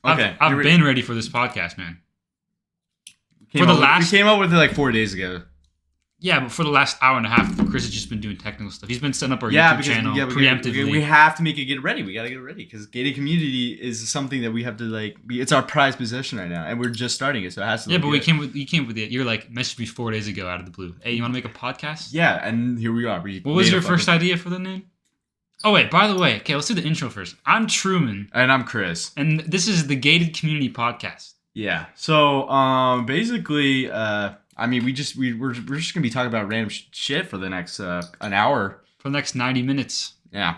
Okay. I've been ready for this podcast, man. We came up with it like 4 days ago. Yeah, but for the last hour and a half, Chris has just been doing technical stuff. He's been setting up our YouTube channel preemptively. We have to make it get ready. We got to get ready because gated community is something that we have to it's our prized possession right now, and we're just starting it, so it has to. Yeah, but you came with it. You're like messaged me 4 days ago out of the blue. Hey, you want to make a podcast? Yeah, and here we are. What was your first idea for the name? Oh wait, by the way, okay, let's do the intro first. I'm Truman, and I'm Chris, and this is the Gated Community Podcast. Yeah. So basically, I mean, we're just gonna be talking about random shit for the next an hour. For the next 90 minutes. Yeah.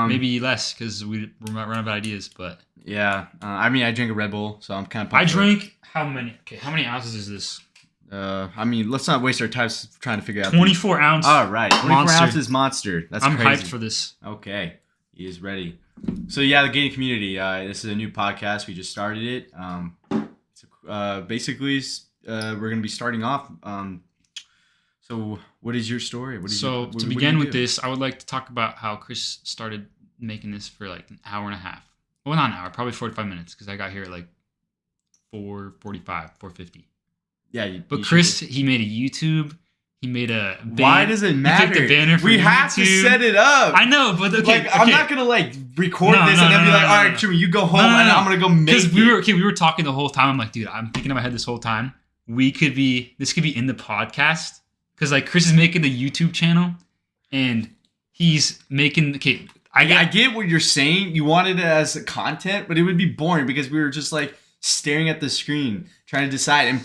Maybe less because we might run out of ideas, but. Yeah. I mean, I drink a Red Bull, so I'm kind of. I drink how many? Okay, how many ounces is this? I mean, let's not waste our time trying to figure out. 24 ounce. All right. 24 ounces Monster. That's I'm crazy. hyped for this. Okay. He is ready. So yeah, the gated community. This is a new podcast. We just started it. Basically, we're gonna be starting off. So what is your story? To begin with this, I would like to talk about how Chris started making this for like an hour and a half. Well, not an hour, probably 45 minutes because I got here at like 4:45, 4:50. Yeah, but Chris, he made a YouTube. He made a banner. Why does it matter? He picked a banner for we have to set it up. I know, but okay. I'm not gonna record this and then be like, all right, Truman, you go home and I'm gonna go make it. Because we were talking the whole time. I'm like, dude, I'm thinking in my head this whole time. This could be in the podcast because like Chris is making the YouTube channel and he's making. Okay, I get what you're saying. You wanted it as content, but it would be boring because we were just like staring at the screen trying to decide, and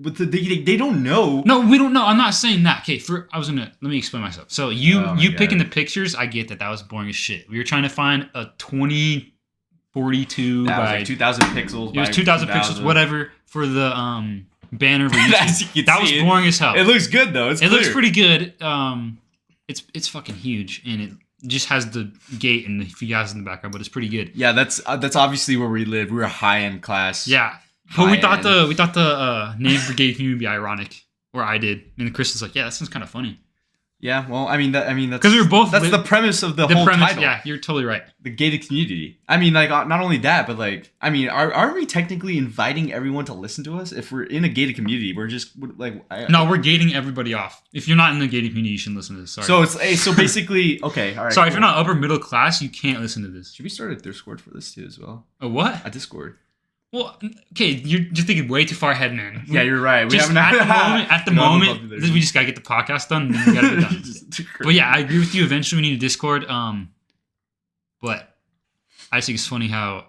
with they don't know. No, we don't know. I'm not saying that. Okay, let me explain myself. So you picking the pictures, I get that was boring as shit. We were trying to find a 2042 that by was like 2,000 pixels. It was 2,000 pixels, whatever, for the banner. That was boring as hell. It looks good though. It looks pretty good. It's fucking huge, and it just has the gate and the figures in the background, but it's pretty good. Yeah, that's obviously where we live. We're a high-end class. Yeah. But we thought the name for gated community would be ironic, or I did, and Chris was like, "Yeah, that sounds kind of funny." Yeah, well, I mean that's because we were both. That's the premise of the whole title. Yeah, you're totally right. The gated community. I mean, like not only that, but like, I mean, aren't we technically inviting everyone to listen to us? If we're in a gated community, we're just like. No, we're gating everybody off. If you're not in the gated community, you shouldn't listen to this. Sorry. So basically, okay, all right. Sorry, cool. If you're not upper middle class, you can't listen to this. Should we start a Discord for this too as well? A what? A Discord. Well, okay, you're just thinking way too far ahead, man. Yeah, you're right. At the moment, we just gotta get the podcast done. And we gotta be done. But yeah, I agree with you. Eventually, we need a Discord. But I think it's funny how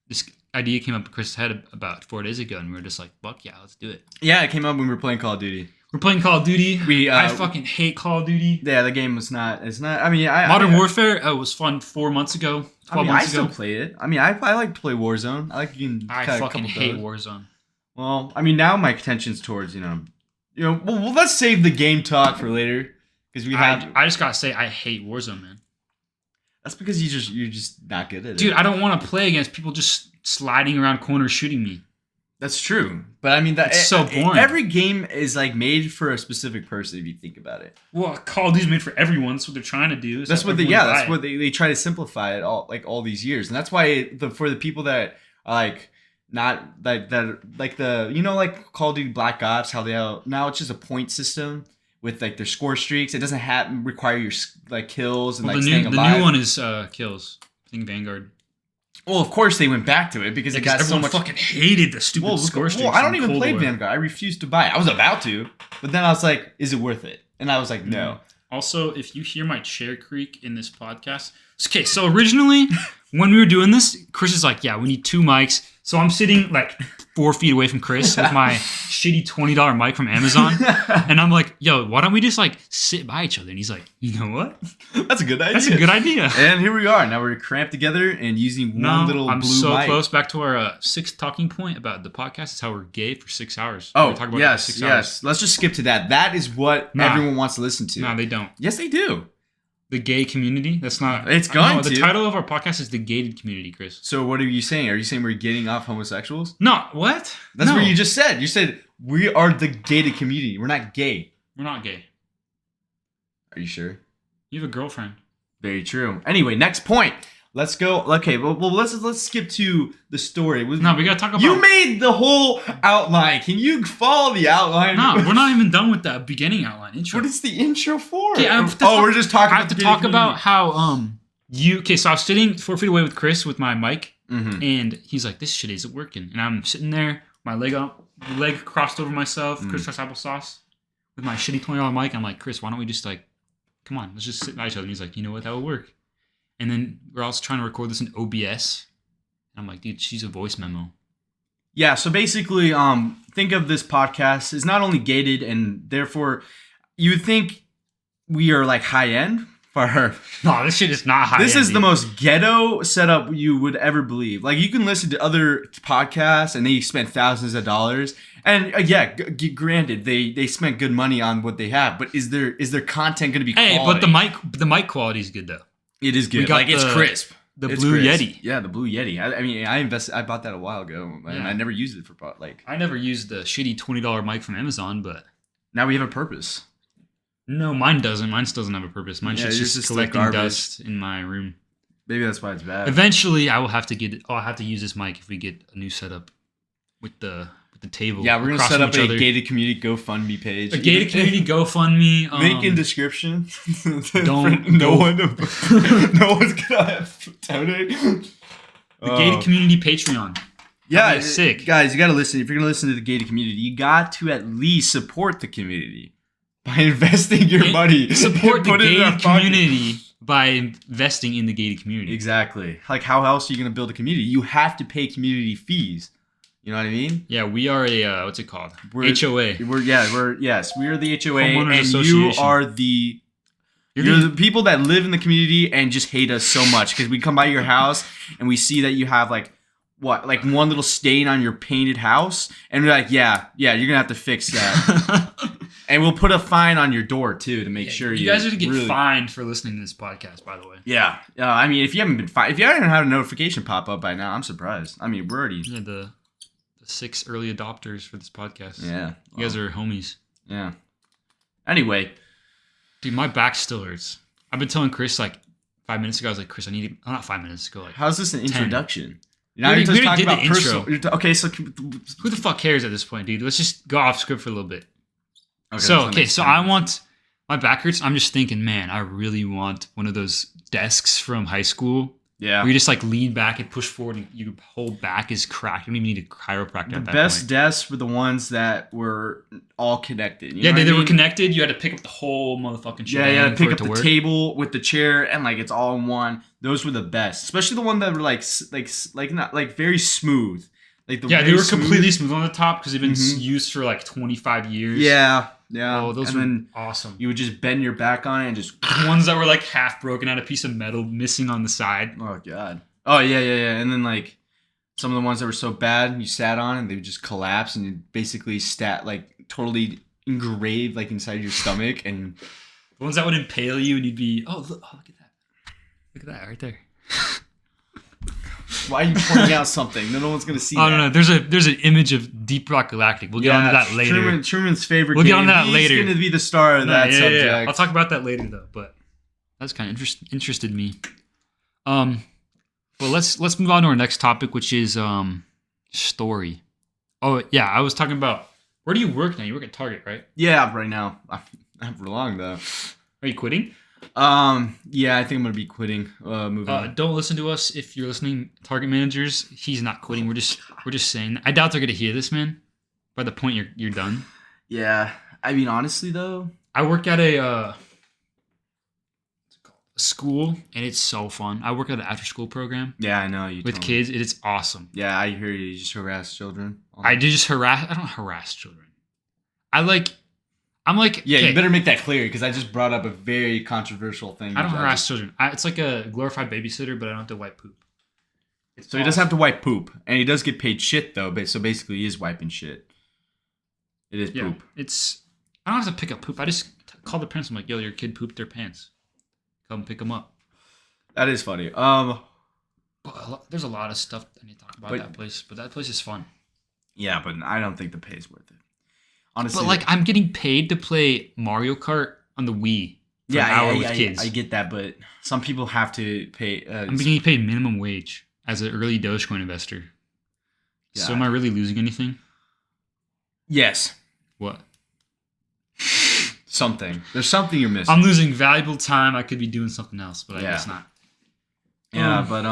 this idea came up in Chris' head about 4 days ago, and we were just like, "Fuck yeah, let's do it." Yeah, it came up when we were playing Call of Duty. We're playing Call of Duty. I fucking hate Call of Duty. Yeah, the game was not. It's not. I mean, Modern Warfare was fun 4 months ago. 12 months ago. I still play it. I mean, I like to play Warzone. I fucking hate Warzone. Well, I mean, now my attention's towards well, let's save the game talk for later because I just gotta say, I hate Warzone, man. That's because you're just not good at it, dude. I don't want to play against people just sliding around corners shooting me. That's true, but I mean it's so boring. Every game is like made for a specific person if you think about it. Well, Call of Duty's made for everyone. That's what they're trying to do. That's what they try to simplify it all these years, and that's why for the people that are like not like that like like Call of Duty Black Ops, how now it's just a point system with like their score streaks. It doesn't require your like kills and staying alive. The new one is kills. I think Vanguard. Well, of course they went back to it because it got so much. Fucking hated the stupid score streaks. Well, I don't even play Vanguard. I refused to buy it. I was about to, but then I was like, "Is it worth it?" And I was like, "No." Also, if you hear my chair creak in this podcast, okay. So originally, when we were doing this, Chris is like, "Yeah, we need 2 mics." So I'm sitting like 4 feet away from Chris with my shitty $20 mic from Amazon. And I'm like, yo, why don't we just like sit by each other? And he's like, you know what? That's a good idea. That's a good idea. And here we are. Now we're cramped together and using one little blue mic. I'm so close. Back to our 6th talking point about the podcast. Is how we're gay for 6 hours. Oh, yes. Let's just skip to that. That is what everyone wants to listen to. No, they don't. Yes, they do. The gay community? That's not... It's going to. The title of our podcast is The Gated Community, Chris. So what are you saying? Are you saying we're getting off homosexuals? No, what? That's what you just said. You said we are the gated community. We're not gay. We're not gay. Are you sure? You have a girlfriend. Very true. Anyway, next point. Let's go. Okay, well, let's skip to the story. No, we gotta talk about. You made the whole outline. Can you follow the outline? No, we're not even done with the beginning outline intro. What is the intro for? Okay, we're just talking. I have to talk about how you. Okay, so I was sitting 4 feet away with Chris with my mic, and he's like, "This shit isn't working," and I'm sitting there, my leg crossed over myself, crisscross applesauce, with my shitty $20 mic. I'm like, Chris, why don't we just like, come on, let's just sit by each other. And he's like, you know what, that will work. And then we're also trying to record this in OBS. And I'm like, dude, she's a voice memo. Yeah, so basically, think of this podcast as not only gated, and therefore, you would think we are like high end for her. No, this shit is not high end. This is the most ghetto setup you would ever believe. Like, you can listen to other podcasts, and they spend thousands of dollars. And granted, they spent good money on what they have. But is their content going to be? Hey, quality? but the mic quality is good though. It is good. Like it's crisp. The it's Blue crisp. Yeti. Yeah, the Blue Yeti. I bought that a while ago, and I never used it for like. I never used the shitty $20 mic from Amazon, but now we have a purpose. No, mine doesn't. Mine still doesn't have a purpose. Mine's just collecting dust in my room. Maybe that's why it's bad. Eventually, I will have to I'll have to use this mic if we get a new setup with the table. Yeah, we're gonna set up a gated community GoFundMe page. A gated community GoFundMe. Link in description. No one's gonna donate. The gated community Patreon. Yeah, sick guys. You gotta listen. If you're gonna listen to the gated community, you got to at least support the community by investing your money. Support the gated community by investing in the gated community. Exactly. Like, how else are you gonna build a community? You have to pay community fees. You know what I mean? Yeah, we are a what's it called? HOA. We are the HOA, Homeowners and you are you're the people that live in the community and just hate us so much because we come by your house and we see that you have like one little stain on your painted house, and we're like, yeah, you're gonna have to fix that. And we'll put a fine on your door too to make sure you guys are gonna get fined for listening to this podcast. By the way, yeah. I mean, if you haven't been fined, if you haven't had a notification pop up by now, I'm surprised. I mean, we're already the 6 early adopters for this podcast. Yeah, you guys are homies. Yeah. Anyway, dude, my back still hurts. I've been telling Chris like 5 minutes ago. I was like, Chris, not 5 minutes ago. Like, how's this an 10. Introduction? Now you're just talking about personal. Okay, so who the fuck cares at this point, dude? Let's just go off script for a little bit. Okay, so I want my back hurts. I'm just thinking, man, I really want one of those desks from high school. Yeah. Where you just like lean back and push forward, and your whole back is cracked. You don't even need a chiropractor. The best desks were the ones that were all connected. They were connected. You had to pick up the whole motherfucking shit. Yeah, you had to pick up the table with the chair, and like it's all in one. Those were the best, especially the one that were not very smooth. Like they were completely smooth on the top because they've been used for like 25 years. Yeah. Oh, those were awesome. You would just bend your back on it and just ones that were like half broken, had a piece of metal missing on the side. Oh god. Oh yeah. And then like some of the ones that were so bad, you sat on and they would just collapse and you basically totally engraved like inside your stomach, and the ones that would impale you and you'd be look at that right there. Why are you pointing out something? No one's gonna see. Oh no, there's an image of Deep Rock Galactic. We'll get onto that later. Truman's favorite. We'll get onto that later. He's gonna be the star of that subject. Yeah. I'll talk about that later though. But that's kind of interested me. But let's move on to our next topic, which is story. Oh yeah, I was talking about, where do you work now? You work at Target, right? Yeah, right now. Not for long though. Are you quitting? Yeah, I think I'm gonna be quitting. Moving on. Don't listen to us if you're listening, Target managers. He's not quitting. We're just saying. I doubt they're gonna hear this, man. By the point you're done. Yeah, I mean, honestly though, I work at a school, and it's so fun. I work at an after-school program. Yeah, I know you. With kids, it's awesome. Yeah, I hear you. You just harass children. I don't harass children. I'm like, yeah, you better make that clear because I just brought up a very controversial thing. I don't harass children. It's like a glorified babysitter, but I don't have to wipe poop. So he does have to wipe poop, and he does get paid shit though. So basically, he is wiping shit. It is poop. I don't have to pick up poop. I just call the parents. I'm like, yo, your kid pooped their pants. Come pick them up. That is funny. But there's a lot of stuff I need to talk about that place. But that place is fun. Yeah, but I don't think the pay is worth it. Honestly, but like I'm getting paid to play Mario Kart on the Wii for an hour with kids. I get that, but some people have to pay. I'm getting paid minimum wage as an early Dogecoin investor. Yeah. So am I really losing anything? Yes. What? Something. There's something you're missing. I'm losing valuable time. I could be doing something else, but I Yeah. guess not. Yeah, but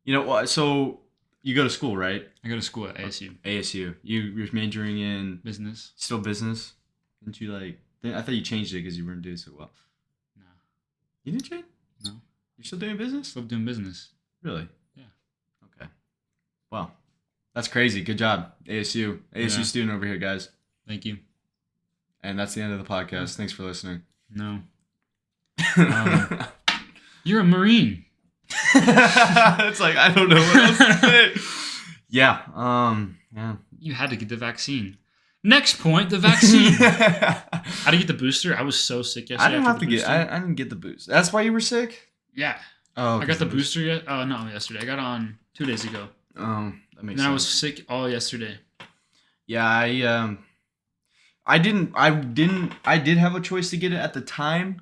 you know what? So you go to school, right? I go to school at ASU. ASU. You're majoring in Business. still business. Didn't you like? I thought you changed it because you weren't doing so well. No. You didn't change? No. You're still doing business? Still doing business. Really? Yeah. Okay. Well, that's crazy. Good job, ASU. ASU Yeah. student over here, guys. Thank you. And that's the end of the podcast. Thanks for listening. No. You're a Marine. It's like I don't know what else to say. Yeah. Yeah. You had to get the vaccine. Next point, the vaccine. How to get the booster? I was so sick yesterday. I didn't have to get. I didn't get the boost. That's why you were sick. Yeah. Oh. I got the booster yet. Oh no, yesterday. I got on 2 days ago. That makes And then sense. I was sick all yesterday. Yeah, I did have a choice to get it at the time,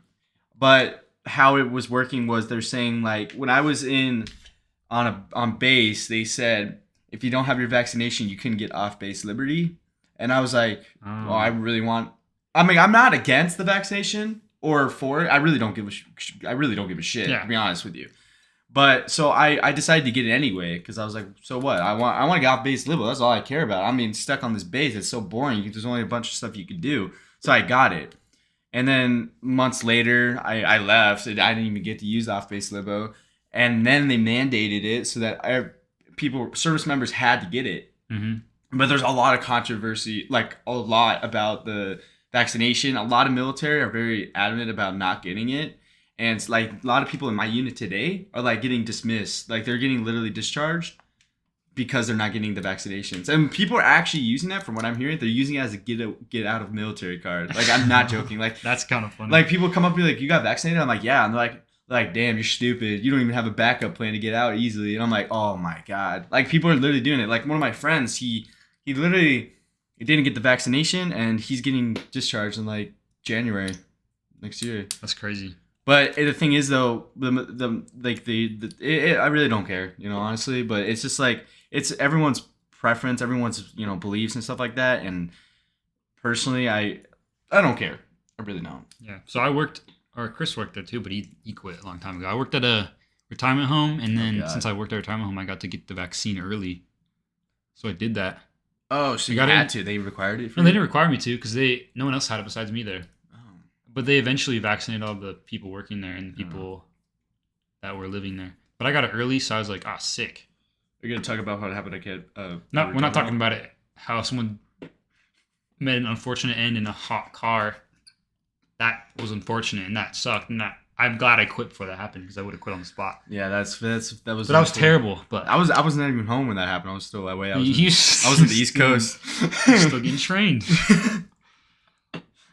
but how it was working was they're saying like when I was on base, they said if you don't have your vaccination, you couldn't get off base liberty, and I was like, well, I really want. I mean, I'm not against the vaccination or for it. I really don't give a shit. Yeah. To be honest with you. But so I decided to get it anyway because I was like, so what? I want to get off base liberal. That's all I care about. I mean, stuck on this base, it's so boring. There's only a bunch of stuff you could do. So I got it. And then months later, I left. I didn't even get to use off base libo. And then they mandated it so that service members had to get it. Mm-hmm. But there's a lot of controversy, like a lot about the vaccination. A lot of military are very adamant about not getting it. And it's like a lot of people in my unit today are like getting dismissed. Like they're getting literally discharged because they're not getting the vaccinations. And people are actually using that from what I'm hearing. They're using it as a get out of military card. Like I'm not joking. Like that's kind of funny. Like people come up and be like, you got vaccinated? I'm like, yeah. And they're like, damn, you're stupid. You don't even have a backup plan to get out easily. And I'm like, oh my God. Like people are literally doing it. Like one of my friends, he literally didn't get the vaccination and he's getting discharged in like January next year. That's crazy. But the thing is, though, I really don't care, honestly. But it's just like it's everyone's preference, everyone's beliefs and stuff like that. And personally, I don't care. I really don't. Yeah. So Chris worked there too, but he quit a long time ago. I worked at a retirement home, and then since I worked at a retirement home, I got to get the vaccine early. So I did that. Oh, so you had to? They required it? No, they didn't require me to because no one else had it besides me there. But they eventually vaccinated all the people working there and the people that were living there. But I got it early, so I was like, sick. You're going to talk about how it happened to No, we're not talking about it. How someone met an unfortunate end in a hot car. That was unfortunate, and that sucked. And I'm glad I quit before that happened because I would have quit on the spot. Yeah, that was. But that was terrible. But I was not even home when that happened. I was still that way. I was in in the East Coast. Still getting trained.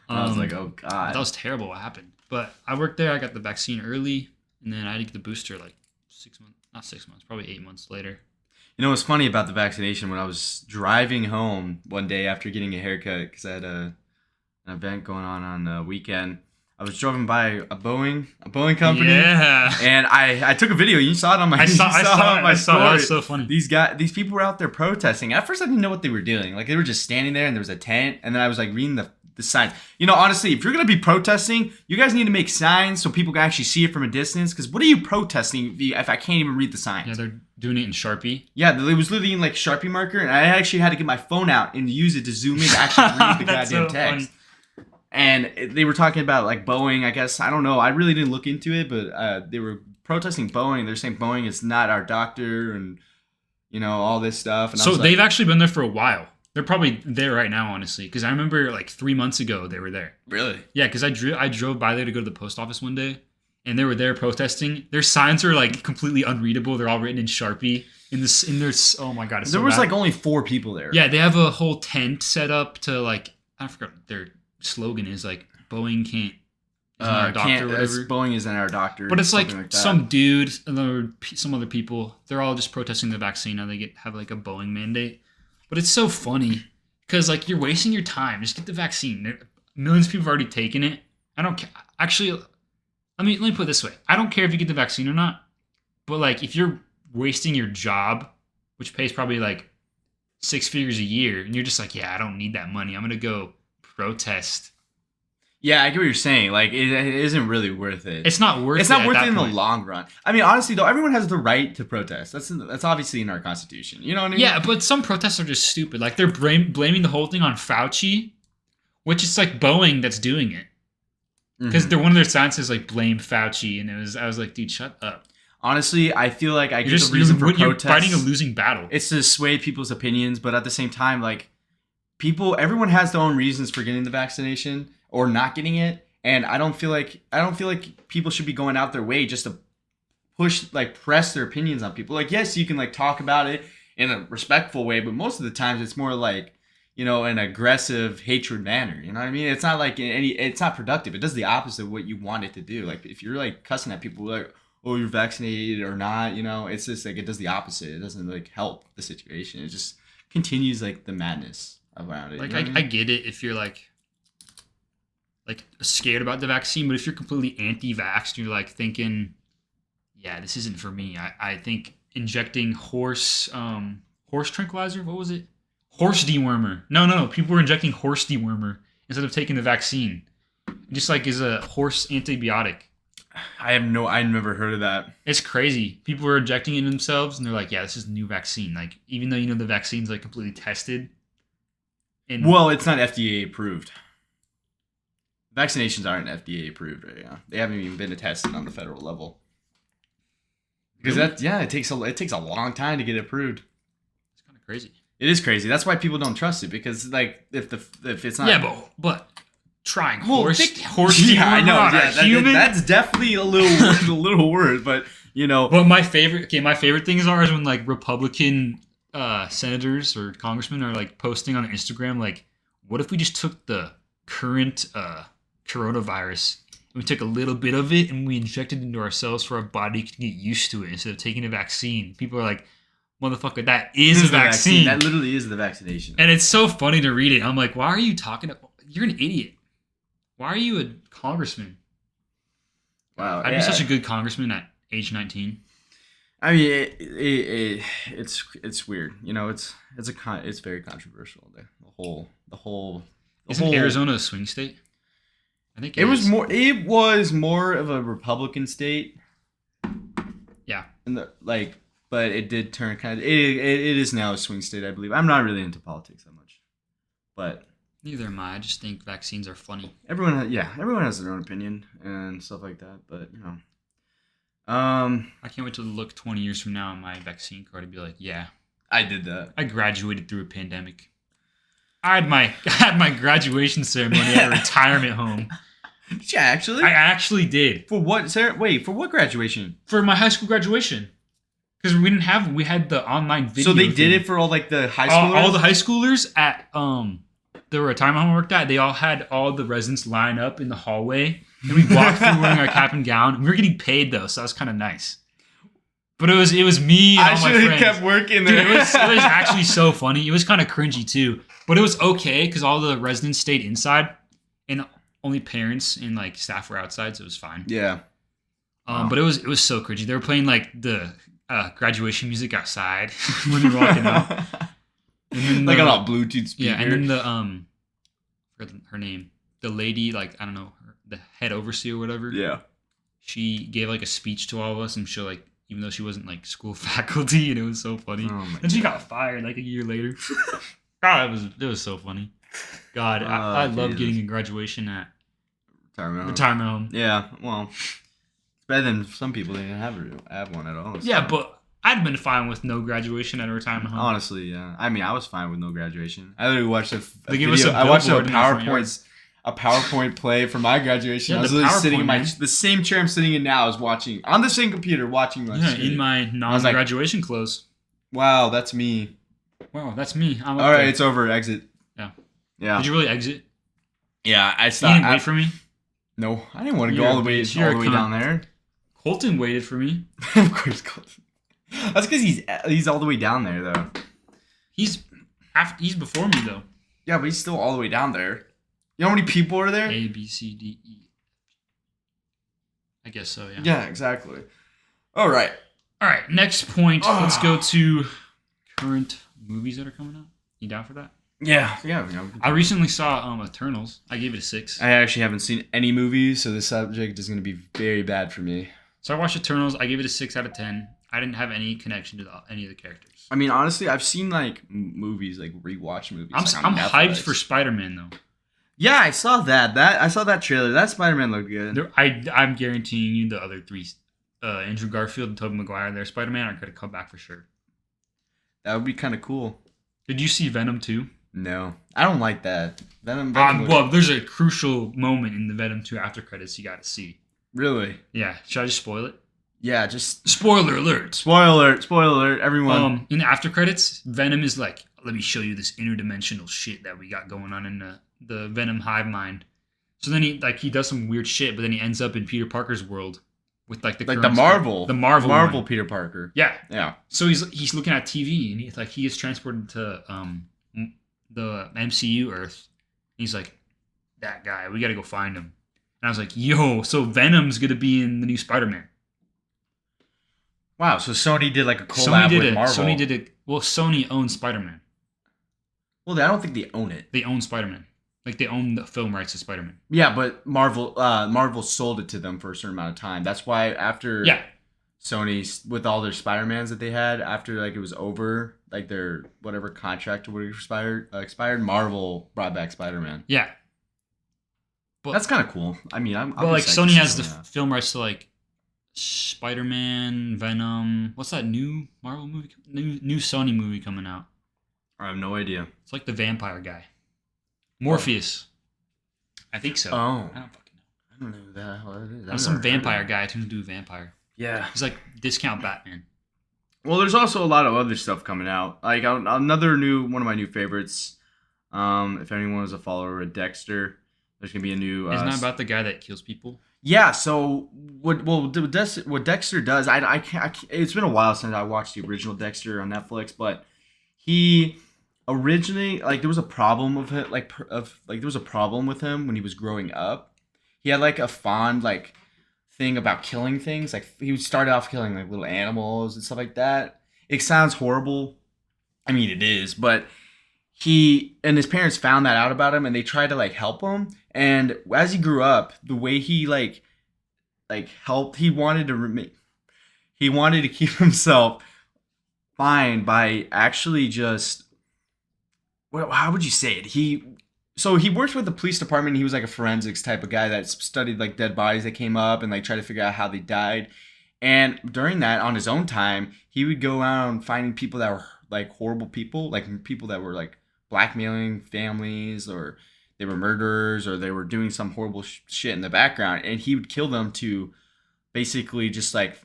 I was like, oh God. That was terrible what happened. But I worked there. I got the vaccine early, and then I had to get the booster like 6 months. Not 6 months, probably 8 months later. You know what's funny about the vaccination? When I was driving home one day after getting a haircut, because I had an event going on the weekend, I was driving by a Boeing company. Yeah. And I took a video. You saw it on my I saw it. story. That was so funny. These people were out there protesting. At first, I didn't know what they were doing. Like they were just standing there, and there was a tent, and then I was like reading the signs. Honestly, if you're going to be protesting, you guys need to make signs so people can actually see it from a distance. Because what are you protesting if I can't even read the signs? Yeah, they're doing it in Sharpie. Yeah, it was literally in like Sharpie marker, and I actually had to get my phone out and use it to zoom in to actually read the goddamn text. Funny. And they were talking about like Boeing, I guess. I don't know. I really didn't look into it, but they were protesting Boeing. They're saying Boeing is not our doctor and, all this stuff. And so they've actually been there for a while. They're probably there right now, honestly, because I remember like 3 months ago they were there. Really? Yeah, because I drove by there to go to the post office one day, and they were there protesting. Their signs are like completely unreadable. They're all written in Sharpie. Oh my God, it's there so was bad. like only 4 people there. Yeah, they have a whole tent set up to like I forgot what their slogan is like Boeing can't. Isn't our doctor or whatever. Boeing isn't our doctor. But it's like some dude and some other people. They're all just protesting the vaccine. Now they have like a Boeing mandate. But it's so funny because like you're wasting your time. Just get the vaccine. Millions of people have already taken it. I don't care. Actually, let me put it this way. I don't care if you get the vaccine or not, but like if you're wasting your job, which pays probably like 6 figures a year, and you're just like, yeah, I don't need that money. I'm gonna go protest. Yeah, I get what you're saying. Like, it isn't really worth it. It's not worth. It's not worth at it in that the point. long run. I mean, honestly, though, everyone has the right to protest. That's obviously in our constitution. You know what I mean? Yeah, but some protests are just stupid. Like they're blaming the whole thing on Fauci, which is like Boeing that's doing it. Because Mhm. one of their signs says like blame Fauci, and I was like, dude, shut up. Honestly, I feel like I You're get just the reason for you're protests. fighting a losing battle. It's to sway people's opinions, but at the same time, like everyone has their own reasons for getting the vaccination or not getting it, and I don't feel like people should be going out their way just to press their opinions on people. Like, yes, you can like talk about it in a respectful way, but most of the times it's more like, an aggressive hatred manner. You know what I mean? It's not like it's not productive. It does the opposite of what you want it to do. Like if you're like cussing at people like, oh, you're vaccinated or not, it's just like it does the opposite. It doesn't like help the situation. It just continues like the madness around it. Like You know what I mean? get it if you're like scared about the vaccine, but if you're completely anti-vax, you're like thinking, yeah, this isn't for me. I think injecting horse tranquilizer, what was it? Horse dewormer. No. People were injecting horse dewormer instead of taking the vaccine. Just like is a horse antibiotic. I've never heard of that. It's crazy. People were injecting it in themselves, and they're like, "Yeah, this is a new vaccine." Like, even though the vaccine's like completely tested. And Well, it's not FDA approved. Vaccinations aren't FDA approved right now. They haven't even been tested on the federal level. Because really? it takes a long time to get approved. It's kind of crazy. It is crazy. That's why people don't trust it, because like if it's not, Yeah, but trying Well, horse yeah, I dewormer know. on Yeah, a human. that's definitely a little word, but But my favorite things is when like Republican senators or congressmen are like posting on Instagram like, what if we just took the current coronavirus and we took a little bit of it and we injected it into ourselves for our body to get used to it instead of taking a vaccine. People are like, motherfucker, that is This a vaccine. That literally is the vaccination. And it's so funny to read it. I'm like, why are you talking? You're an idiot. Why are you a congressman? Wow, I'd be such a good congressman at age 19. I mean, it's weird. It's very controversial. The whole. Isn't Arizona a swing state? I think It was more. It was more of a Republican state. Yeah. But it did turn kind of. It is now a swing state, I believe. I'm not really into politics that much, but Neither am I. I just think vaccines are funny. everyone has their own opinion and stuff like that. But I can't wait to look 20 years from now on my vaccine card and be like, yeah, I did that. I graduated through a pandemic. I had my graduation ceremony at a retirement home. Did you actually? I actually did. For what, Sarah? Wait, for what graduation? For my high school graduation. Because we had the online video. So they did thing. it for all like the high schoolers. All the high schoolers at the retirement home I worked at. They all had all the residents line up in the hallway, and we walked through wearing our cap and gown. We were getting paid though, so that was kind of nice. But it was me and I all my should have friends. kept working Dude, there. it was actually so funny. It was kind of cringy too, but it was okay because all the residents stayed inside, and only parents and like staff were outside, so it was fine. Yeah. Wow. But it was so cringy. They were playing like the graduation music outside when we were walking out. And then Like on a Bluetooth speaker. Yeah, and then her name, the lady, like I don't know, the head overseer or whatever. Yeah. She gave like a speech to all of us, and she like, even though she wasn't like school faculty, and it was so funny. Oh my And she got fired like a year later. God, it was so funny. God, I love Jesus. getting a graduation at Retirement home. Yeah, well, it's better than some people. They didn't have one at all. So. Yeah, but I'd been fine with no graduation at a retirement home. Honestly, yeah. I mean, I was fine with no graduation. I literally watched a They gave video. us a I watched a billboard in our front yard. PowerPoint play for my graduation. Yeah, I was the literally sitting in PowerPoint, man. the same chair I'm sitting in now. I was watching on the same computer, watching my Yeah, shit. in my non-graduation clothes. Wow, that's me. Wow, that's me. I'm up All right, there. it's over. Exit. Yeah. Yeah. Did you really exit? Yeah, I You stopped. didn't wait for me? No, I didn't want to go You're all a the way bitch. You're a cunt. down there. Colton waited for me. Of course, Colton. That's because he's all the way down there though. He's before me though. Yeah, but he's still all the way down there. You know how many people are there? A B C D E I guess so. Yeah. Yeah, exactly. All right. All right. Next point. Let's go to current movies that are coming out. You down for that? Yeah. I recently saw Eternals. I gave it a 6. I actually haven't seen any movies, so this subject is going to be very bad for me. So I watched Eternals. I gave it a 6 out of 10. I didn't have any connection to any of the characters. I mean, honestly, I've seen like movies, like rewatch movies. I'm hyped for Spider-Man though. Yeah, I saw that. I saw that trailer. That Spider-Man looked good. I'm guaranteeing you the other 3, Andrew Garfield and Tobey Maguire, their Spider-Man are going to come back for sure. That would be kind of cool. Did you see Venom 2? No, I don't like that. Venom Well, there's a crucial moment in the Venom 2 after credits you got to see. Really? Yeah. Should I just spoil it? Yeah, just Spoiler alert. Spoiler alert, everyone. In the after credits, Venom is like, let me show you this interdimensional shit that we got going on in the Venom hive mind. So then he does some weird shit, but then he ends up in Peter Parker's world with like the Marvel one. Peter Parker. Yeah. So he's looking at TV and he gets transported to the MCU Earth. He's like, that guy, we got to go find him. And I was like, yo, so Venom's gonna be in the new Spider-Man. Wow, so Sony did like a collab with Marvel. Sony did it. Well, Sony owns Spider-Man. Well, I don't think they own it. They own Spider-Man. Like, they own the film rights to Spider-Man. Yeah, but Marvel sold it to them for a certain amount of time. That's why after Sony, with all their Spider-Mans that they had, after like it was over, like their whatever contract or whatever expired, Marvel brought back Spider-Man. Yeah. But that's kind of cool. I mean, But like Sony has the film rights to like Spider-Man, Venom. What's that new Marvel movie? New Sony movie coming out? I have no idea. It's like the vampire guy. Morpheus. I think so. Oh. I don't fucking know. I don't know who the hell it is. There's some vampire guy turns into a vampire. Yeah. He's like discount Batman. Well, there's also a lot of other stuff coming out. Like another one of my new favorites. If anyone is a follower of Dexter, there's gonna be a new. Isn't that about the guy that kills people? Yeah. So what Dexter does, I can't. It's been a while since I watched the original Dexter on Netflix, but he originally there was a problem with it, there was a problem with him when he was growing up. He had like a fond thing about killing things. Like he started off killing like little animals and stuff like that. It sounds horrible. I mean, it is, but he and his parents found that out about him and they tried to help him. And as he grew up, the way he helped, he wanted to keep himself fine by actually just, well, how would you say it? He worked with the police department. He was like a forensics type of guy that studied like dead bodies that came up and tried to figure out how they died. And during that, on his own time, he would go around finding people that were like horrible people, like people that were like blackmailing families, or they were murderers, or they were doing some horrible shit in the background. And he would kill them to basically just like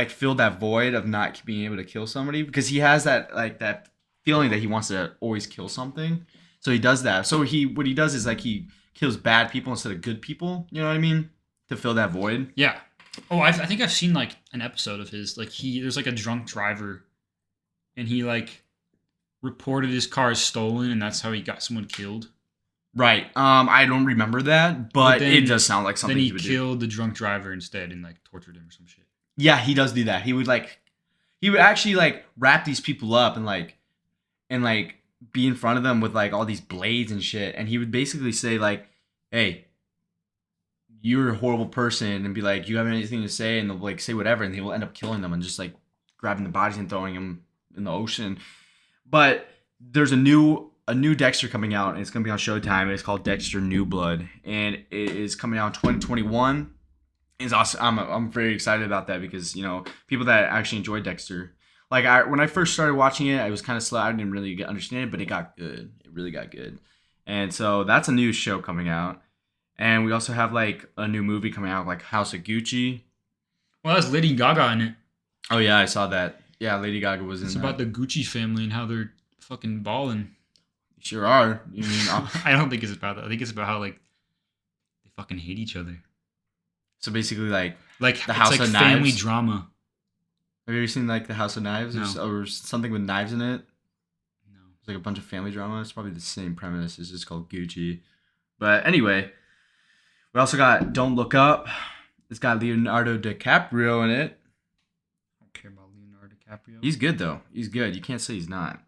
fill that void of not being able to kill somebody, because he has that feeling that he wants to always kill something. So he does that. So what he does is he kills bad people instead of good people. You know what I mean? To fill that void. Yeah. Oh, I think I've seen an episode of his. There's a drunk driver, and he reported his car as stolen, and that's how he got someone killed. Right. I don't remember that, but then, it does sound like something. Then he killed the drunk driver instead and tortured him or some shit. Yeah, he does do that. He would actually wrap these people up and be in front of them with all these blades and shit, and he would basically say hey, you're a horrible person, and be like, you have anything to say, and they'll say whatever, and he will end up killing them and just grabbing the bodies and throwing them in the ocean. But there's a new Dexter coming out, and it's gonna be on Showtime. It's called Dexter New Blood, and it is coming out in 2021. It's awesome. I'm very excited about that because people that actually enjoy Dexter. When I first started watching it, I was kind of slow. I didn't really understand it, but it got good. It really got good. And so that's a new show coming out. And we also have a new movie coming out, House of Gucci. Well, that's Lady Gaga in it. Oh yeah, I saw that. Yeah, Lady Gaga was in that. It's about the Gucci family and how they're fucking balling. Sure are. You mean I don't think it's about that. I think it's about how they fucking hate each other. So basically the House of Knives. Family drama. Have you ever seen the House of Knives? No. Or something with knives in it? No. It's a bunch of family drama. It's probably the same premise. It's just called Gucci. But anyway, we also got Don't Look Up. It's got Leonardo DiCaprio in it. I don't care about Leonardo DiCaprio. He's good though. He's good. You can't say he's not.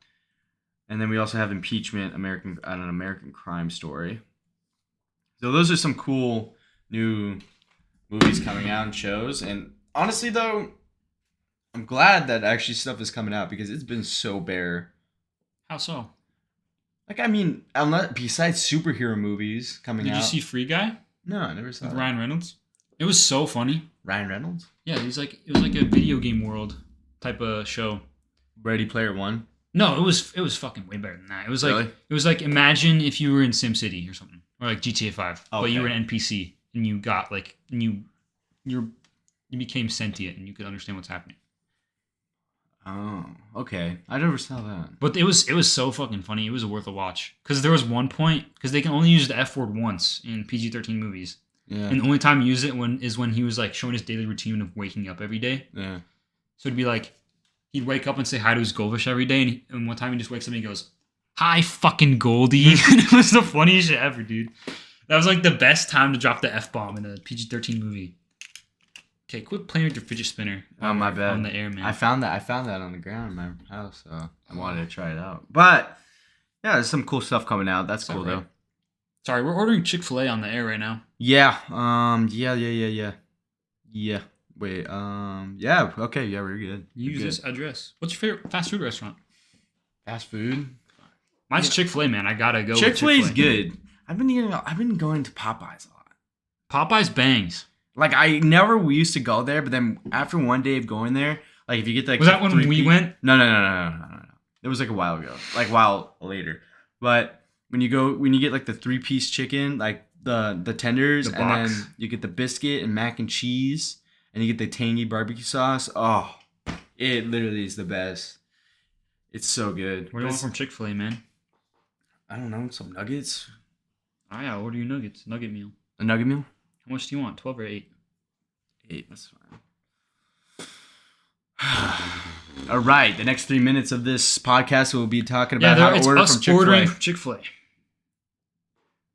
And then we also have Impeachment, an American Crime Story. So those are some cool new movies coming out and shows. And honestly, though, I'm glad that actually stuff is coming out because it's been so bare. How so? Like, I mean, unless besides superhero movies coming out. Did you see Free Guy No, I never saw with that. Ryan Reynolds? It was so funny. Ryan Reynolds? Yeah, it was like a video game world type of show. Ready Player One? No, it was fucking way better than that. It was like Really? it was like imagine if you were in SimCity or something, or like GTA 5, but you Okay. were an NPC and you got like you became sentient and you could understand what's happening. Oh, okay. I never saw that. But it was so fucking funny. It was worth a watch because there was one point because they can only use the F word once in PG-13 movies, Yeah. and the only time you use it is when he was like showing his daily routine of waking up every day. Yeah. So it'd be like he'd wake up and say hi to his goldfish every day, and one time he just wakes up and he goes, "Hi, fucking Goldie." And it was the funniest shit ever, dude. That was like the best time to drop the F-bomb in a PG-13 movie. Okay, quit playing with your fidget spinner. Oh, my bad. On the air, man. I found that on the ground in my house, so I wanted to try it out. But yeah, there's some cool stuff coming out. That's cool alright. though. Sorry, we're ordering Chick-fil-A on the air right now. Yeah. Yeah. Wait. Yeah. Okay. Yeah, we're good. Use We're this good. address. What's your favorite fast food restaurant? Fast food. Mine's Chick-fil-A, man. I gotta go. with Chick-fil-A's Chick-fil-A. good. I've been going to Popeyes a lot. Popeyes bangs. Like we used to go there, but then after one day of going there, like if you get like Was that when we went? No. It was like a while ago, like a while later. But when you get like the 3-piece chicken, like the tenders, The and box. then you get the biscuit and mac and cheese, and you get the tangy barbecue sauce. Oh, it literally is the best. It's so good. What do you want from Chick-fil-A, man? I don't know, some nuggets, Oh yeah, order your nuggets. Nugget meal. a nugget meal. How much do you want? 12 or 8? 8, that's fine. All right, the next 3 minutes of this podcast we'll be talking about how to it's order us from Chick-fil-A. ordering from Chick-fil-A.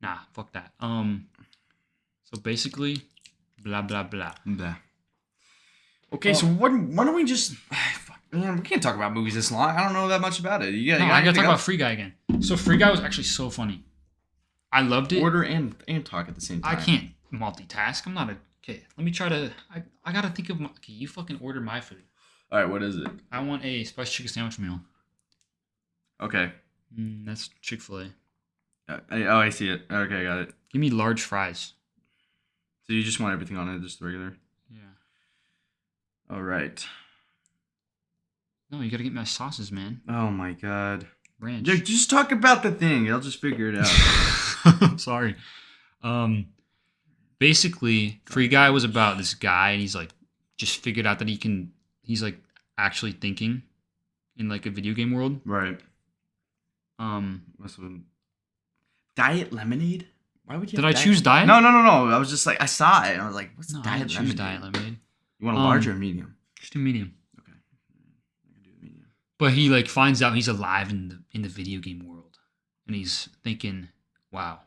Nah, fuck that. So basically, blah blah blah. Blah. Okay, so why don't we just... Fuck, man, we can't talk about movies this long. I don't know that much about it. You No, got I gotta anything talk about else? Free Guy again. So Free Guy was actually so funny. I loved it. Order and talk at the same time. I can't multitask. I'm not a... Okay, let me try to... I gotta think of... Okay, you fucking order my food. All right, what is it? I want a spicy chicken sandwich meal. Okay. That's Chick-fil-A. I see it. Okay, I got it. Give me large fries. So you just want everything on it, just regular? Yeah. All right. No, you gotta get my sauces, man. Oh my god. Ranch. Just talk about the thing. I'll just figure it out. Sorry. Basically, Free Guy was about this guy, and he's like, just figured out that he's like actually thinking in like a video game world. Right. Must have been Diet Lemonade. Why would you? Did have I choose diet? No. I was just like, I saw it. And I was like, what's No, I Diet didn't choose Lemonade? diet lemonade. You want a large or a medium? Just do medium. Okay. I can do the medium. But he like finds out he's alive in the video game world, and he's thinking, "Wow,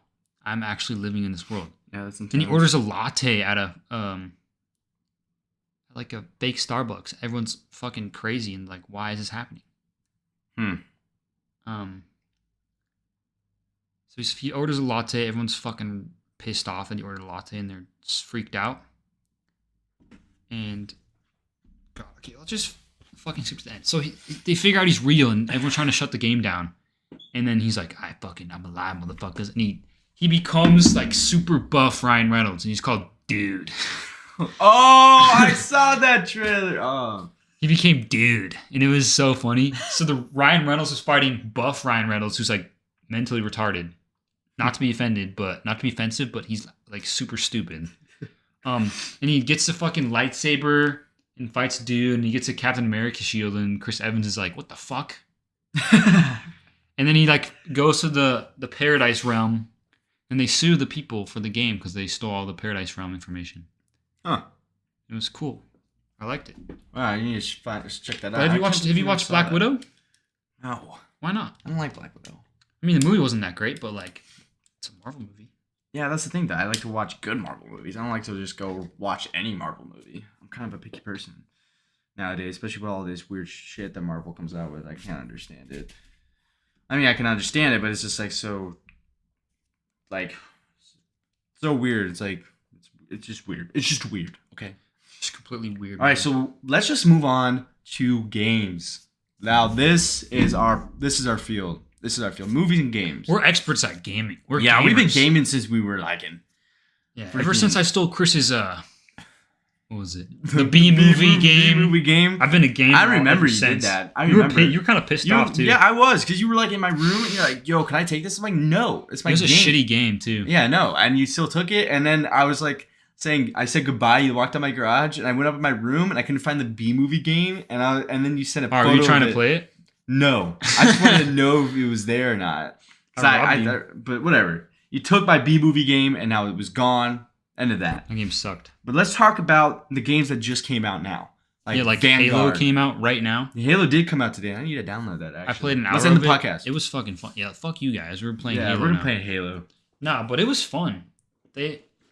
I'm actually living in this world." Yeah, that's intense. Then he orders a latte at a like a fake Starbucks. Everyone's fucking crazy and like, why is this happening? So he orders a latte. Everyone's fucking pissed off that he ordered a latte, and they're just freaked out. And God, okay, I'll just fucking skip to the end. So they figure out he's real, and everyone's trying to shut the game down. And then he's like, I'm alive, motherfuckers. And he becomes like super buff Ryan Reynolds, and he's called Dude. Oh, I saw that trailer. Oh. He became Dude, and it was so funny. So the Ryan Reynolds was fighting buff Ryan Reynolds, who's like mentally retarded. Not to be offended, but not to be offensive, but he's like super stupid. And he gets the fucking lightsaber and fights Dude, and he gets a Captain America shield, and Chris Evans is like, what the fuck? And then he like goes to the Paradise Realm, and they sue the people for the game because they stole all the Paradise Realm information. Huh. It was cool. I liked it. Wow, you need to check that out. But have you watched Black Widow? No. Why not? I don't like Black Widow. I mean, the movie wasn't that great, but like, it's a Marvel movie. Yeah, that's the thing. That I like to watch good Marvel movies. I don't like to just go watch any Marvel movie. I'm kind of a picky person nowadays, especially with all this weird shit that Marvel comes out with. I can't understand it. I mean, I can understand it, but it's just like like so weird. It's just weird. It's just weird. Okay. Just completely weird. All right, so let's just move on to games. Now this is our field. This is our field. Movies and games. We're experts at gaming. We're yeah, we've been gamers. gaming since we were like in. Yeah, freaking- ever since I stole Chris's what was it? The B movie game. B movie game. I've been a gamer. I remember ever you since. did that. I You were remember. you were kind of pissed off too. Yeah, I was, because you were like in my room and you're like, "Yo, can I take this?" I'm like, "No, it's my It was game." a shitty game too. Yeah, no, and you still took it, and then I was like I said goodbye. You walked out my garage, and I went up in my room, and I couldn't find the B movie game, and then you sent a photo. Are you trying of to it. play it? No, I just wanted to know if it was there or not. 'Cause but whatever. You took my B movie game, and now it was gone. End of that. That game sucked. But let's talk about the games that just came out now. Like Vanguard. Halo came out right now. Halo did come out today. I need to download that. Actually, I played an hour. Let's end of the it. podcast. It was fucking fun. Yeah, fuck you guys. We were playing Yeah, Halo. we're now. playing Halo. Nah, but it was fun.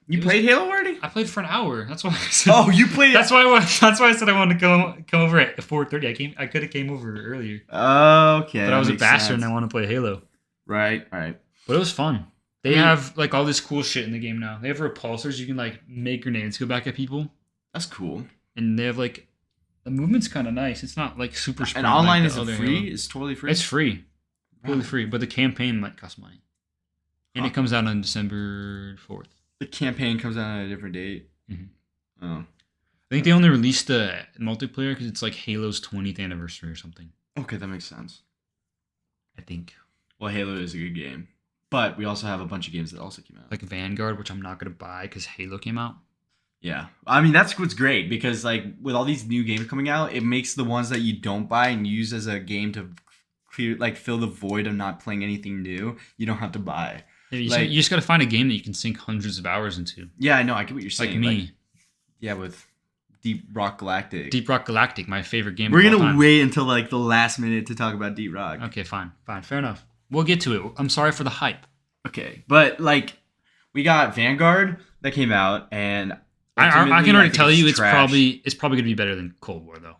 You played Halo already? I played for an hour. That's why. I said, Oh, you played. That's why. That's why I said I wanted to come over at 4:30. I could have came over earlier, Okay. but I was a makes bastard sense. and I want to play Halo. Right. But it was fun. They have like all this cool shit in the game now. They have repulsors. You can like make grenades go back at people, That's cool. and they have like the movement's kind of nice. It's not like super. And online like is the it other free? Halo. It's totally free. It's free, totally Wow. free. But the campaign might cost money, and Huh. it comes out on December 4th. The campaign comes out on a different date. Mhm. Oh. I think they only released the multiplayer because it's like Halo's 20th anniversary or something. Okay, that makes sense. I think. Well, Halo is a good game, but we also have a bunch of games that also came out. Like Vanguard, which I'm not gonna buy because Halo came out. Yeah, I mean that's what's great because like with all these new games coming out, it makes the ones that you don't buy and use as a game to fill the void of not playing anything new. You don't have to buy. Yeah, you, Like- you just gotta find a game that you can sink hundreds of hours into. Yeah, I know. I get what you're Like saying. me, Yeah, with Deep Rock Galactic. Deep Rock Galactic, my favorite game. We're of all gonna time. wait until like the last minute to talk about Deep Rock. Okay, fine, fair enough. We'll get to it. I'm sorry for the hype. Okay, but like we got Vanguard that came out, and I ultimately, can already think tell you it's trash. probably gonna be better than Cold War though.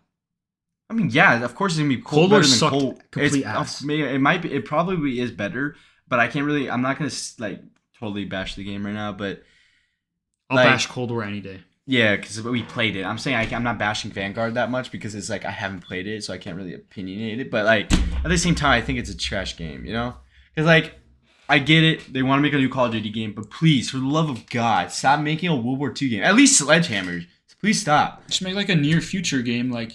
I mean, yeah, of course it's gonna be Cold War better than sucked Cold. complete It's- ass. It might be. It probably is better, but I can't really. I'm not gonna like totally bash the game right now, but I'll like- bash Cold War any day. yeah, because we played it. I'm saying I'm not bashing Vanguard that much because it's like I haven't played it, so I can't really opinionate it. But like at the same time, I think it's a trash game, you know? Because like I get it, they want to make a new Call of Duty game, but please, for the love of God, stop making a World War II game. At least Sledgehammers, please stop. Just make like a near future game like